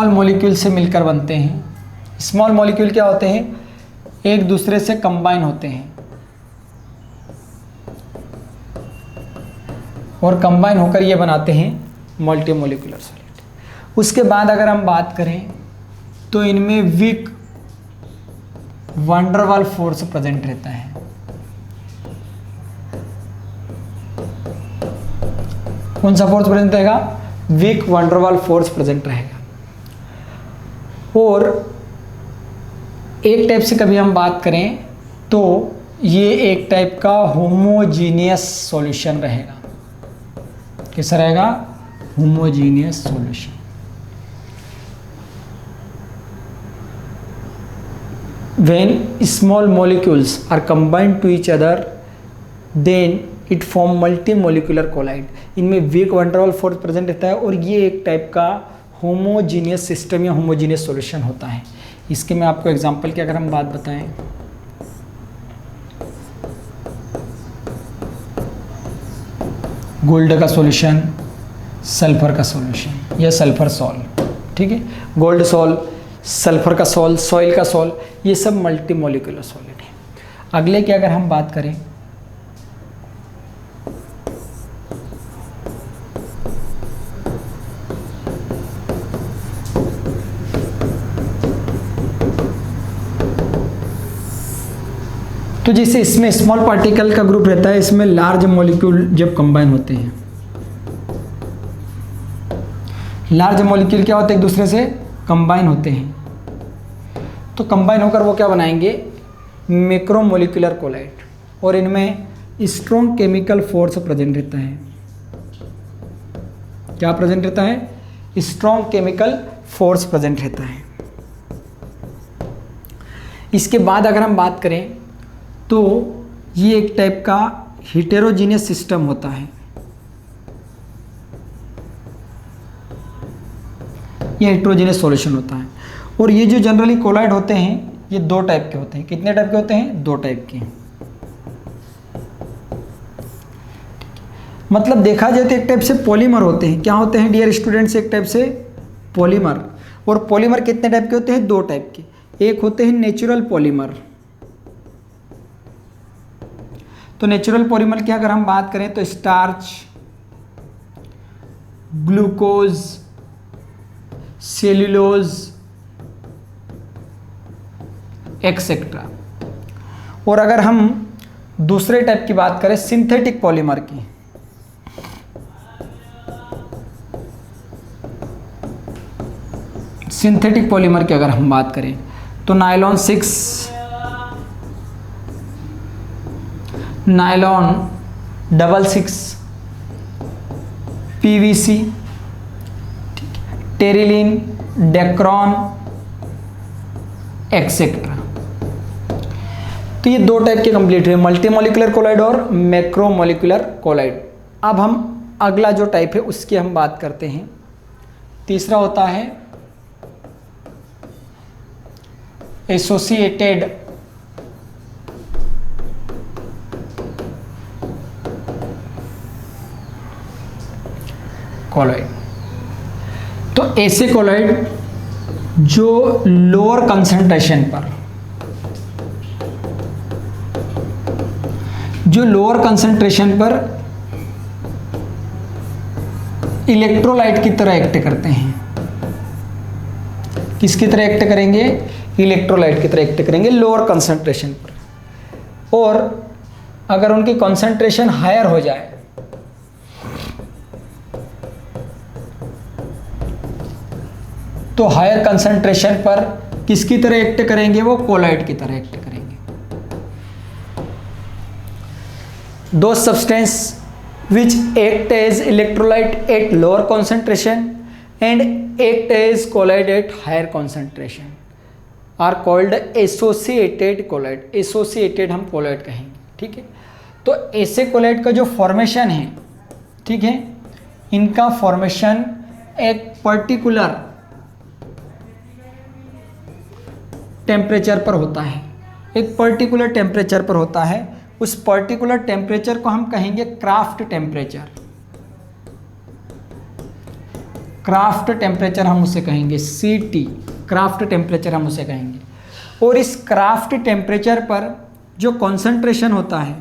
मॉलिक्यूल से मिलकर बनते हैं। स्मॉल मॉलिक्यूल क्या होते हैं? एक दूसरे से कंबाइन होते हैं और कंबाइन होकर ये बनाते हैं मल्टी मॉलिक्यूलर सॉलिड। उसके बाद अगर हम बात करें तो इनमें वीक वंडरवाल फोर्स प्रेजेंट रहता है। कौन सा फोर्स प्रेजेंट रहेगा? वीक वंडरवाल फोर्स प्रेजेंट रहेगा। और एक टाइप से कभी हम बात करें तो ये एक टाइप का होमोजीनियस सॉल्यूशन रहेगा। कैसा रहेगा? Homogeneous solution. When small molecules are combined to each other, then it form multimolecular collide. इनमें वीक वंडरवाल फोर्स प्रेजेंट रहता है और ये एक टाइप का होमोजीनियस सिस्टम या होमोजीनियस सॉल्यूशन होता है। इसके मैं आपको एग्जांपल की अगर हम बात बताएं, गोल्ड का सॉल्यूशन, सल्फर का सॉल्यूशन या सल्फर सॉल, ठीक है, गोल्ड सॉल, सल्फर का सॉल, सॉइल का सॉल, ये सब मल्टी मॉलिक्यूलर सॉलिड है। अगले की अगर हम बात करें तो जैसे इसमें स्मॉल पार्टिकल का ग्रुप रहता है, इसमें लार्ज मॉलिक्यूल जब कंबाइन होते हैं, लार्ज मॉलिक्यूल क्या होते हैं? एक दूसरे से कंबाइन होते हैं। तो कंबाइन होकर वो क्या बनाएंगे? मैक्रोमोलिकुलर कोलाइड, और इनमें स्ट्रॉन्ग केमिकल फोर्स प्रेजेंट रहता है। क्या प्रेजेंट रहता है? स्ट्रॉन्ग केमिकल फोर्स प्रेजेंट रहता है। इसके बाद अगर हम बात करें तो ये एक टाइप का हेटेरोजीनियस सिस्टम होता है। ये हेटेरोजीनियस सॉल्यूशन होता है। और ये जो जनरली कोलाइड होते हैं ये दो टाइप के होते हैं। कितने टाइप के होते हैं? दो टाइप के। मतलब देखा जाए तो एक टाइप से पॉलीमर होते हैं। क्या होते हैं डियर स्टूडेंट्स? एक टाइप से पॉलीमर। और पॉलीमर कितने टाइप के होते हैं? दो टाइप के। एक होते हैं नेचुरल पॉलीमर। तो नेचुरल पॉलीमर की अगर हम बात करें तो स्टार्च, ग्लूकोज, सेल्यूलोज एक्सेट्रा। और अगर हम दूसरे टाइप की बात करें सिंथेटिक पॉलीमर की, सिंथेटिक पॉलीमर की अगर हम बात करें तो nylon 6, nylon 66, PVC, terylene, Dacron etcetera. तो ये दो टाइप के कंप्लीट हुए, मल्टीमोलिकुलर कोलाइड और मैक्रोमोलिकुलर कोलाइड। अब हम अगला जो टाइप है उसकी हम बात करते हैं। तीसरा होता है एसोसिएटेड कोलाइड। तो ऐसे कोलाइड जो लोअर कंसंट्रेशन पर, इलेक्ट्रोलाइट की तरह एक्ट करते हैं। किसकी तरह एक्ट करेंगे? इलेक्ट्रोलाइट की तरह एक्ट करेंगे लोअर कंसंट्रेशन पर। और अगर उनकी कंसंट्रेशन हायर हो जाए तो हायर कंसंट्रेशन पर किसकी तरह एक्ट करेंगे? वो कोलाइड की तरह एक्ट करेंगे। दो substance which act as electrolyte at lower concentration and act as colloid at higher concentration are called associated colloid। associated हम colloid कहेंगे, ठीक है। तो ऐसे colloid का जो फॉर्मेशन है, ठीक है, इनका फॉर्मेशन एक पर्टिकुलर टेम्परेचर पर होता है, एक पर्टिकुलर टेम्परेचर पर होता है, उस पर्टिकुलर टेम्परेचर को हम कहेंगे क्राफ्ट टेम्परेचर। क्राफ्ट टेम्परेचर हम उसे कहेंगे, CT, क्राफ्ट टेम्परेचर हम उसे कहेंगे। और इस क्राफ्ट टेम्परेचर पर जो कॉन्सेंट्रेशन होता है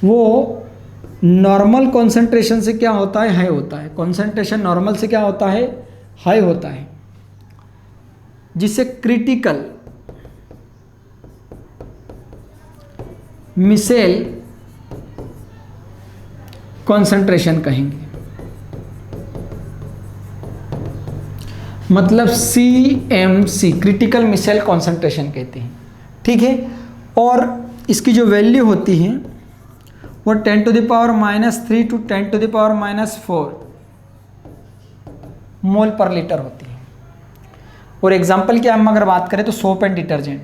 वो नॉर्मल कॉन्सेंट्रेशन से क्या होता है, हाई होता है। कॉन्सेंट्रेशन नॉर्मल से क्या होता है, हाई होता है, जिसे क्रिटिकल मिसेल कॉन्सेंट्रेशन कहेंगे। मतलब CMC, क्रिटिकल मिसेल कॉन्सेंट्रेशन कहते हैं, ठीक है। और इसकी जो वैल्यू होती है वो 10⁻³ टू 10⁻⁴ मोल पर लीटर होती है। और एग्जाम्पल की हम अगर बात करें तो सोप एंड डिटर्जेंट,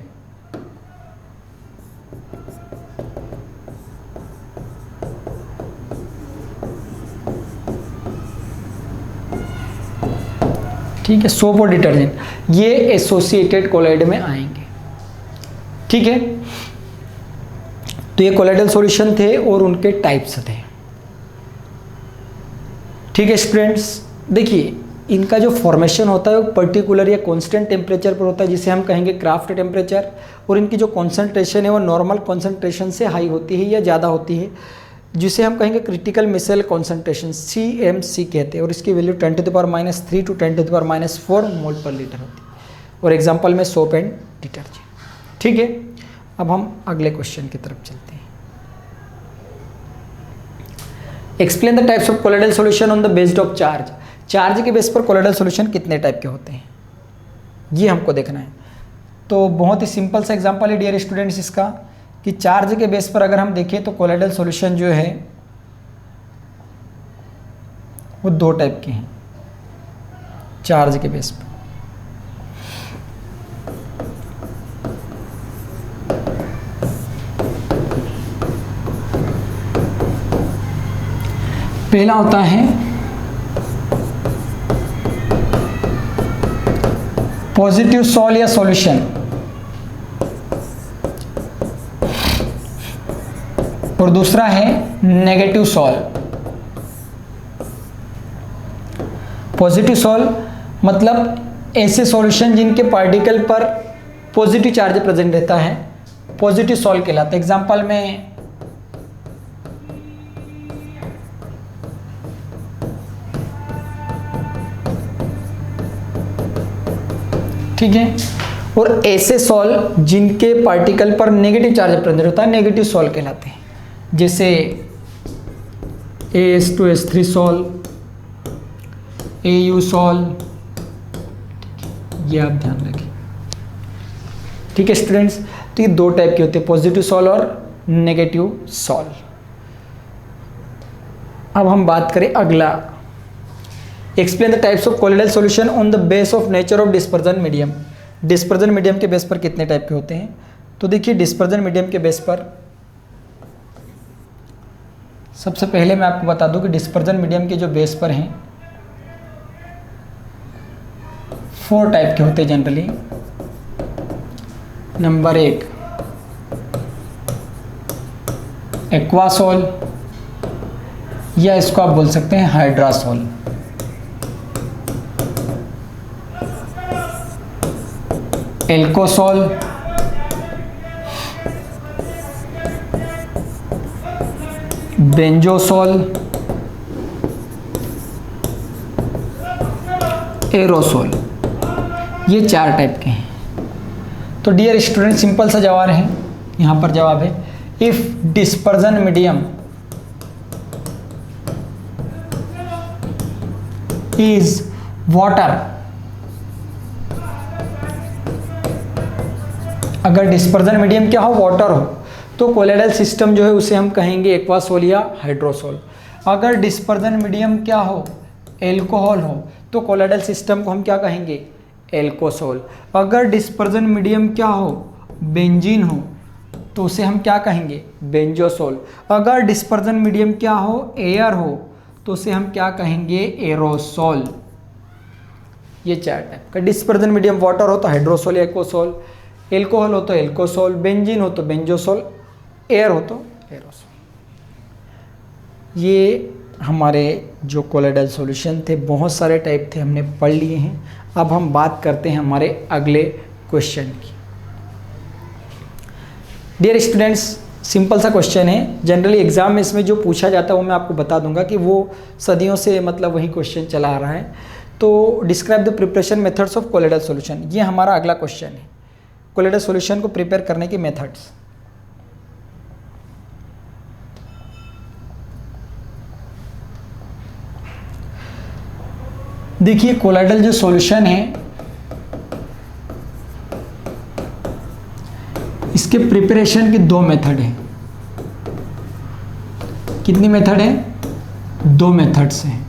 ठीक है, सोप और डिटर्जेंट ये एसोसिएटेड कोलाइड में आएंगे, ठीक है। तो ये कोलाइडल सॉल्यूशन थे और उनके टाइप्स थे, ठीक है स्टूडेंट्स। देखिए इनका जो फॉर्मेशन होता है वो पर्टिकुलर या कांस्टेंट टेम्परेचर पर होता है, जिसे हम कहेंगे क्राफ्ट टेम्परेचर। और इनकी जो कॉन्सेंट्रेशन है वो नॉर्मल कॉन्सेंट्रेशन से हाई होती है या ज़्यादा होती है, जिसे हम कहेंगे क्रिटिकल मिसेल कॉन्सेंट्रेशन, CMC कहते हैं। और इसकी वैल्यू 10⁻³ टू 10⁻⁴ मोल पर लीटर होती है। और एग्जाम्पल में सोप एंड डिटर्जेंट, ठीक है। अब हम अगले क्वेश्चन की तरफ चलते हैं। Explain the types of colloidal solution on the based of charge. Charge के बेस पर कोलाइडल सॉल्यूशन कितने टाइप के होते हैं ये हमको देखना है। तो बहुत ही सिंपल सा एग्जांपल है डियर स्टूडेंट्स इसका, कि चार्ज के बेस पर अगर हम देखें तो कोलाइडल सॉल्यूशन जो है वो दो टाइप के हैं चार्ज के बेस पर। पहला होता है पॉजिटिव सॉल या सॉल्यूशन, और दूसरा है नेगेटिव सॉल। पॉजिटिव सॉल मतलब ऐसे सॉल्यूशन जिनके पार्टिकल पर पॉजिटिव चार्ज प्रेजेंट रहता है, पॉजिटिव सॉल कहलाता है। एग्जांपल में ठीक है, और ऐसे सॉल जिनके पार्टिकल पर नेगेटिव चार्ज प्रेजेंट होता है नेगेटिव सॉल कहलाते हैं, जैसे AS2S3 सॉल, AU सॉल, ये आप ध्यान रखें, ठीक है स्टूडेंट्स। तो ये दो टाइप के होते हैं, पॉजिटिव सॉल और नेगेटिव सॉल। अब हम बात करें अगला, explain the types of colloidal solution on the base of nature of dispersion medium. Dispersion medium के बेस पर कितने टाइप के होते हैं? तो देखिए डिस्पर्जन मीडियम के बेस पर सबसे पहले मैं आपको बता दूं कि डिस्पर्जन मीडियम के जो बेस पर हैं 4 टाइप के होते हैं जनरली। नंबर 1 एक्वासॉल, या इसको आप बोल सकते हैं हाइड्रासॉल। एल्कोसॉल, बेंजोसॉल, एरोसॉल, ये 4 टाइप के हैं। तो डियर स्टूडेंट सिंपल सा जवाब है, यहाँ पर जवाब है if dispersion medium is water, अगर डिस्पर्जन मीडियम क्या हो, वाटर हो, तो कोलाइडल सिस्टम जो है उसे हम कहेंगे एक्वासॉल या हाइड्रोसॉल। अगर डिस्पर्जन मीडियम क्या हो, एल्कोहल हो, तो कोलाइडल सिस्टम को हम क्या कहेंगे, एल्कोसॉल। अगर डिस्पर्जन मीडियम क्या हो, बेंजीन हो, तो उसे हम क्या कहेंगे, बेंजोसोल। अगर डिस्पर्जन मीडियम क्या हो, एयर हो, तो उसे हम क्या कहेंगे, एरोसोल। ये 4 टाइप का। डिस्पर्जन मीडियम वाटर हो तो हाइड्रोसोल या एक्वासोल, एल्कोहल हो तो एल्कोसोल, बेंजीन हो तो बेंजोसोल, एयर हो तो एरोसोल। ये हमारे जो कोलोइडल सॉल्यूशन थे, बहुत सारे टाइप थे, हमने पढ़ लिए हैं। अब हम बात करते हैं हमारे अगले क्वेश्चन की। डियर स्टूडेंट्स, सिंपल सा क्वेश्चन है, जनरली एग्जाम में इसमें जो पूछा जाता है वो मैं आपको बता दूंगा कि वो सदियों से मतलब वही क्वेश्चन चला आ रहा है। तो describe the preparation methods of colloidal solution, ये हमारा अगला क्वेश्चन है। कोलोइडल सॉल्यूशन को प्रिपेयर करने के मेथड्स। देखिए, कोलोइडल जो सॉल्यूशन है इसके प्रिपरेशन के 2 मेथड हैं। कितनी मेथड है, 2 मेथड्स हैं।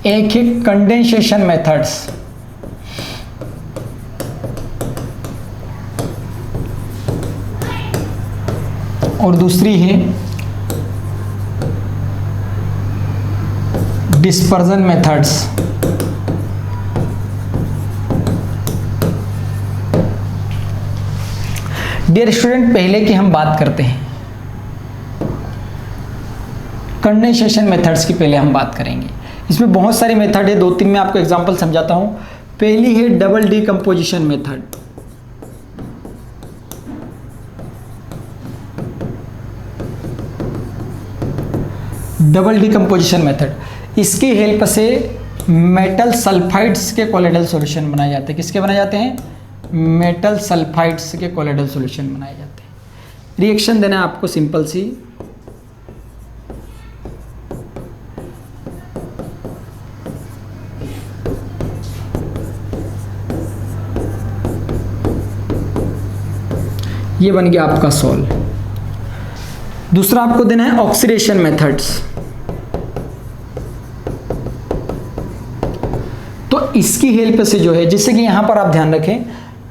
एक है कंडेंसेशन मेथड्स, और दूसरी है डिस्पर्जन मेथड्स। डियर स्टूडेंट, पहले की हम बात करते हैं, कंडेंसेशन मेथड्स की पहले हम बात करेंगे। इसमें बहुत सारी मेथड है, 2-3 मैं आपको एग्जांपल समझाता हूं। पहली है double decomposition method. Double decomposition method, इसकी हेल्प से मेटल सल्फाइड्स के कोलोइडल सॉल्यूशन बनाए जाते हैं। किसके बनाए जाते हैं, मेटल सल्फाइड्स के कोलोइडल सॉल्यूशन बनाए जाते हैं। रिएक्शन देना है आपको सिंपल सी, ये बन गया आपका सोल। दूसरा आपको देना है ऑक्सीडेशन मेथड्स। तो इसकी हेल्प से जो है, जिससे कि यहां पर आप ध्यान रखें,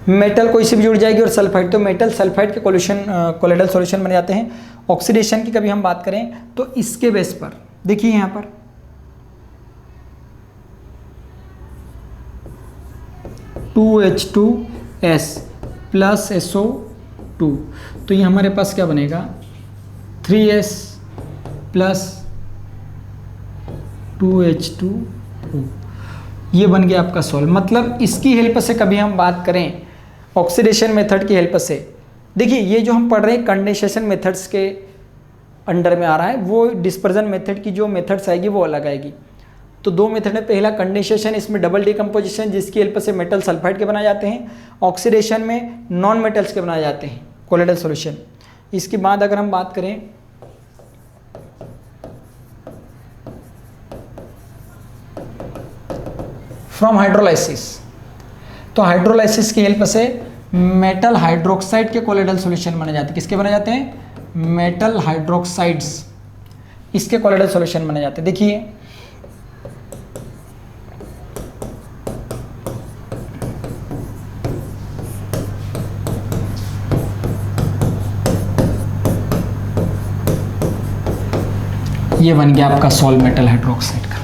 मेटल कोई से भी जुड़ जाएगी और सल्फाइड, तो मेटल सल्फाइड के कोलोइडल सॉल्यूशन बन जाते हैं। ऑक्सीडेशन की कभी हम बात करें तो इसके बेस पर देखिए यहां पर (2H2S + SO2), तो ये हमारे पास क्या बनेगा, 3S + 2H2O। ये बन गया आपका सोल। मतलब इसकी हेल्प से कभी हम बात करें ऑक्सीडेशन मेथड की हेल्प से, देखिए ये जो हम पढ़ रहे हैं कंडेंसेशन मेथड्स के अंडर में आ रहा है, वो डिस्पर्जन मेथड की जो मेथड्स आएगी वो अलग आएगी। तो 2 मेथड है, पहला कंडेंसेशन, इसमें डबल डीकंपोजिशन जिसकी हेल्प से मेटल सल्फाइड के बनाए जाते हैं। ऑक्सीडेशन में नॉन मेटल्स के बनाए जाते हैं कोलोइडल सॉल्यूशन। इसके बाद अगर हम बात करें फ्रॉम हाइड्रोलाइसिस, तो हाइड्रोलाइसिस की हेल्प से मेटल हाइड्रोक्साइड के कोलोइडल सॉल्यूशन बने जाते हैं। किसके बने जाते हैं, मेटल हाइड्रोक्साइड्स, इसके कोलोइडल सॉल्यूशन बने जाते हैं। देखिए ये बन गया आपका सोल मेटल हाइड्रोक्साइड का।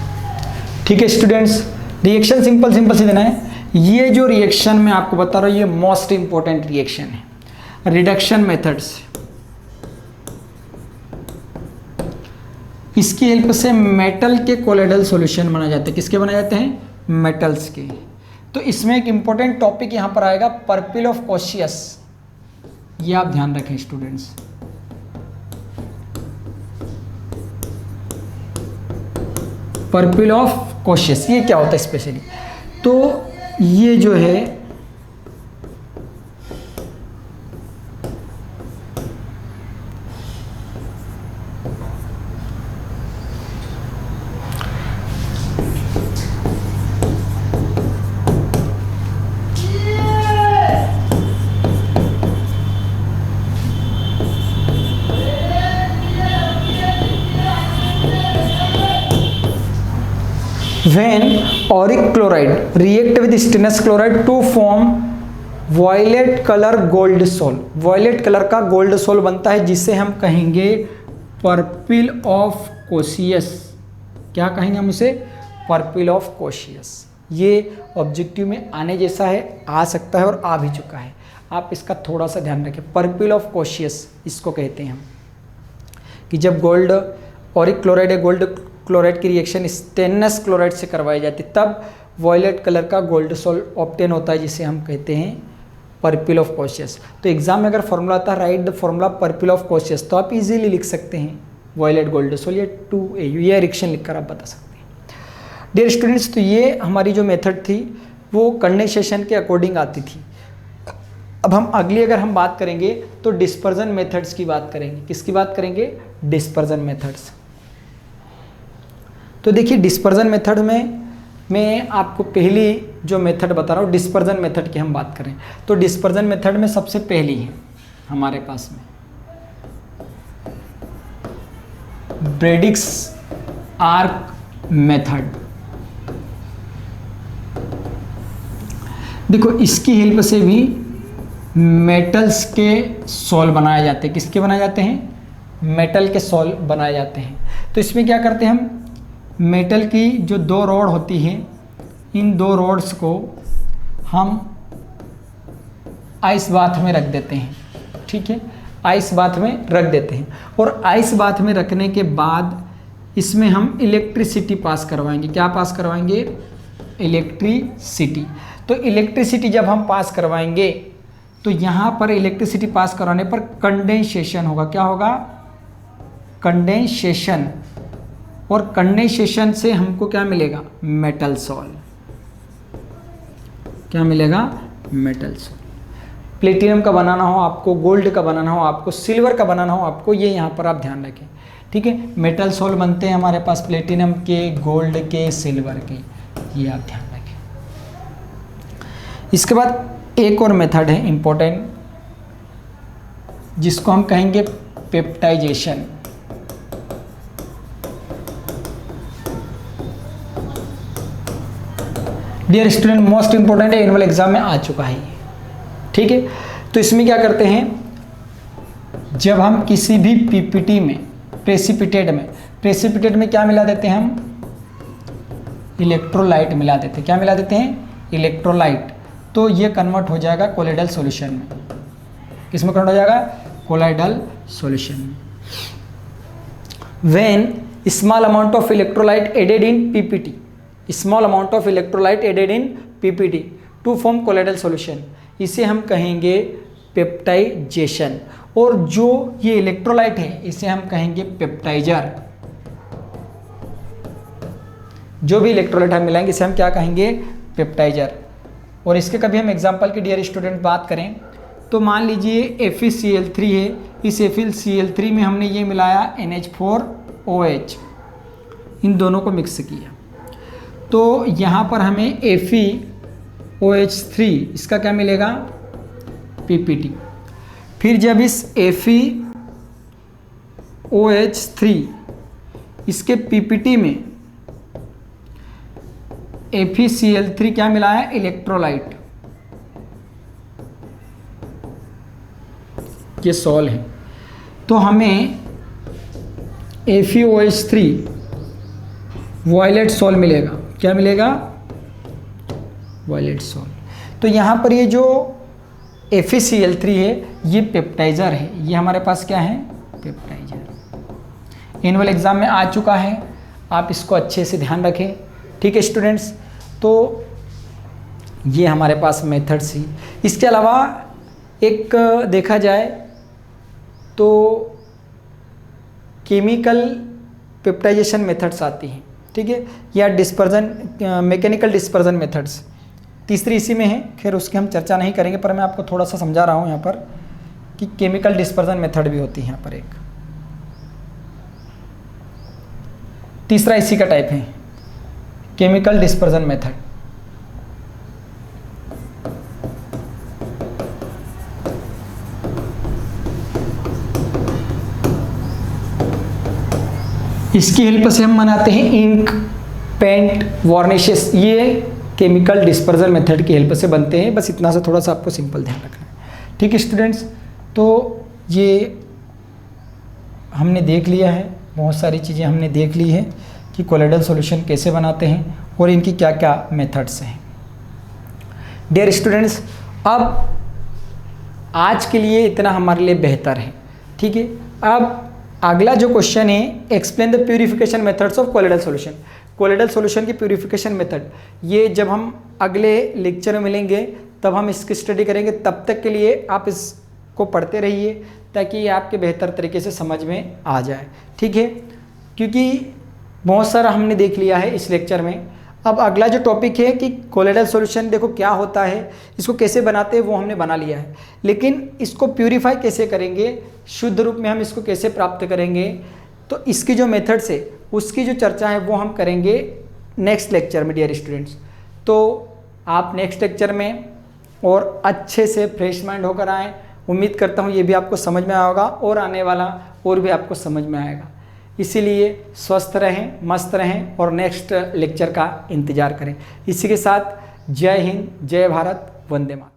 ठीक है स्टूडेंट्स, रिएक्शन सिंपल सी देना है। ये जो रिएक्शन मैं आपको बता रहा हूँ ये मोस्ट इंपॉर्टेंट रिएक्शन है, रिडक्शन मेथड्स। इसकी हेल्प से मेटल के कोलोइडल सॉल्यूशन बनाए जाते हैं। किसके बनाए जाते हैं, मेटल्स के। तो इसमें एक इंपॉर्टेंट टॉपिक यहां पर आएगा, पर्पिल ऑफ कॉशियस। ये आप ध्यान रखें स्टूडेंट्स, पर्पिल ऑफ कॉशियस ये क्या होता है स्पेशली, तो ये जो है when auric chloride react with stannous chloride to form violet colour gold sol, violet colour का गोल्ड सोल बनता है जिसे हम कहेंगे पर्पिल ऑफ कोशियस। क्या कहेंगे हम उसे? Purple of cautious. ये ऑब्जेक्टिव में आने जैसा है, आ सकता है और आ भी चुका है, आप इसका थोड़ा सा ध्यान रखें। पर्पिल ऑफ कोशियस इसको कहते हैं हम, कि जब गोल्ड ऑरिक क्लोराइड या गोल्ड क्लोराइड की रिएक्शन स्टेनलेस क्लोराइड से करवाई जाती है तब वॉयलेट कलर का गोल्ड सोल ऑब्टेन होता है, जिसे हम कहते हैं पर्पिल ऑफ कोशियस। तो एग्जाम में अगर फॉर्मूला आता है right the formula purple of cautious, तो आप इजीली लिख सकते हैं वॉयलेट गोल्ड सोल या 2AU, ये रिएक्शन लिखकर आप बता सकते हैं। डियर स्टूडेंट्स, तो ये हमारी जो मेथड थी वो कंडेंसेशन के अकॉर्डिंग आती थी। अब हम अगली अगर हम बात करेंगे तो डिस्पर्जन मेथड्स की बात करेंगे। किसकी बात करेंगे? Dispersion methods. तो देखिए डिस्पर्जन मेथड में मैं आपको पहली जो मेथड बता रहा हूँ डिस्पर्जन मेथड की हम बात करें तो डिस्पर्जन मेथड में सबसे पहली है हमारे पास में ब्रेडिक्स आर्क मेथड। देखो इसकी हेल्प से भी मेटल्स के सॉल बनाए जाते हैं। किसके बनाए जाते हैं? मेटल के सॉल बनाए जाते हैं। तो इसमें क्या करते हैं हम, मेटल की जो 2 रॉड होती हैं, इन 2 रॉड्स को हम आइस बाथ में रख देते हैं। ठीक है, आइस बाथ में रख देते हैं और आइस बाथ में रखने के बाद इसमें हम इलेक्ट्रिसिटी पास करवाएंगे। क्या पास करवाएंगे? इलेक्ट्रिसिटी। तो इलेक्ट्रिसिटी जब हम पास करवाएंगे तो यहाँ पर इलेक्ट्रिसिटी पास करवाने पर कंडेंसेशन होगा। क्या होगा? कंडेंसेशन। और कंडेंसेशन से हमको क्या मिलेगा? Metal sol. क्या मिलेगा? Metal sol. प्लेटिनम का बनाना हो आपको, गोल्ड का बनाना हो आपको, सिल्वर का बनाना हो आपको, ये यहाँ पर आप ध्यान रखें। ठीक है, मेटल सॉल बनते हैं हमारे पास प्लेटिनम के, गोल्ड के, सिल्वर के, ये आप ध्यान रखें। इसके बाद एक और मेथड है इंपॉर्टेंट, जिसको हम कहेंगे peptization. Dear student, most important है, एनुअल एग्जाम में आ चुका है। ठीक है, तो इसमें क्या करते हैं, जब हम किसी भी पीपीटी में प्रेसिपिटेट में क्या मिला देते हैं हम? इलेक्ट्रोलाइट मिला देते हैं। क्या मिला देते हैं? इलेक्ट्रोलाइट। तो ये कन्वर्ट हो जाएगा कोलाइडल सॉल्यूशन में। किसमें कन्वर्ट हो जाएगा? कोलाइडल सॉल्यूशन में। When small amount of electrolyte added in PPT, small amount of electrolyte added in PPT to form colloidal solution, इसे हम कहेंगे पेप्टाइजेशन। और जो ये इलेक्ट्रोलाइट है इसे हम कहेंगे पेप्टाइजर। जो भी इलेक्ट्रोलाइट हम मिलाएंगे इसे हम क्या कहेंगे? पेप्टाइजर। और इसके कभी हम एग्जांपल की डियर स्टूडेंट बात करें तो मान लीजिए FeCl3 है, इस FeCl3 में हमने ये मिलाया NH4OH, इन दोनों को मिक्स किया तो यहाँ पर हमें FeOH3 इसका क्या मिलेगा? PPT। फिर जब इस FeOH3 इसके PPT में FeCl3 क्या मिलाया? इलेक्ट्रोलाइट। ये सॉल है तो हमें FeOH3 वॉयलेट सॉल मिलेगा। क्या मिलेगा? Violet sol. तो यहाँ पर ये जो FeCl3 है ये पेप्टाइजर है। ये हमारे पास क्या है? पेप्टाइजर। एनुअल एग्जाम में आ चुका है, आप इसको अच्छे से ध्यान रखें। ठीक है स्टूडेंट्स, तो ये हमारे पास मेथड्स ही। इसके अलावा एक देखा जाए तो केमिकल पेप्टाइजेशन मेथड्स आती हैं। ठीक है, या डिस्पर्जन, मैकेनिकल डिस्पर्जन मेथड्स तीसरी इसी में है। खैर उसकी हम चर्चा नहीं करेंगे, पर मैं आपको थोड़ा सा समझा रहा हूँ यहाँ पर कि केमिकल डिस्पर्जन मेथड भी होती है यहाँ पर एक। तीसरा इसी का टाइप है, केमिकल डिस्पर्जन मेथड। इसकी हेल्प से हम बनाते हैं इंक, पेंट, वार्निशेस। ये केमिकल डिस्पर्जन मेथड की हेल्प से बनते हैं। बस इतना सा थोड़ा सा आपको सिंपल ध्यान रखना है। ठीक है स्टूडेंट्स, तो ये हमने देख लिया है, बहुत सारी चीज़ें हमने देख ली है कि कोलोइडल सॉल्यूशन कैसे बनाते हैं और इनकी क्या क्या मेथड्स हैं। डियर स्टूडेंट्स, अब आज के लिए इतना हमारे लिए बेहतर है। ठीक है, अब अगला जो क्वेश्चन है, explain the purification methods of colloidal solution. Colloidal solution की प्यूरिफिकेशन मेथड, ये जब हम अगले लेक्चर में मिलेंगे तब हम इसकी स्टडी करेंगे। तब तक के लिए आप इसको पढ़ते रहिए ताकि ये आपके बेहतर तरीके से समझ में आ जाए। ठीक है, क्योंकि बहुत सारा हमने देख लिया है इस लेक्चर में। अब अगला जो टॉपिक है कि कोलोइडल सॉल्यूशन देखो क्या होता है, इसको कैसे बनाते हैं वो हमने बना लिया है, लेकिन इसको प्यूरिफाई कैसे करेंगे, शुद्ध रूप में हम इसको कैसे प्राप्त करेंगे, तो इसकी जो मेथड्स है उसकी जो चर्चा है वो हम करेंगे नेक्स्ट लेक्चर में डियर स्टूडेंट्स। तो आप नेक्स्ट लेक्चर में और अच्छे से फ्रेश माइंड होकर आएँ। उम्मीद करता हूँ ये भी आपको समझ में आएगा और आने वाला और भी आपको समझ में आएगा। इसीलिए स्वस्थ रहें, मस्त रहें और नेक्स्ट लेक्चर का इंतज़ार करें। इसी के साथ जय हिंद, जय भारत, वंदे मातरम।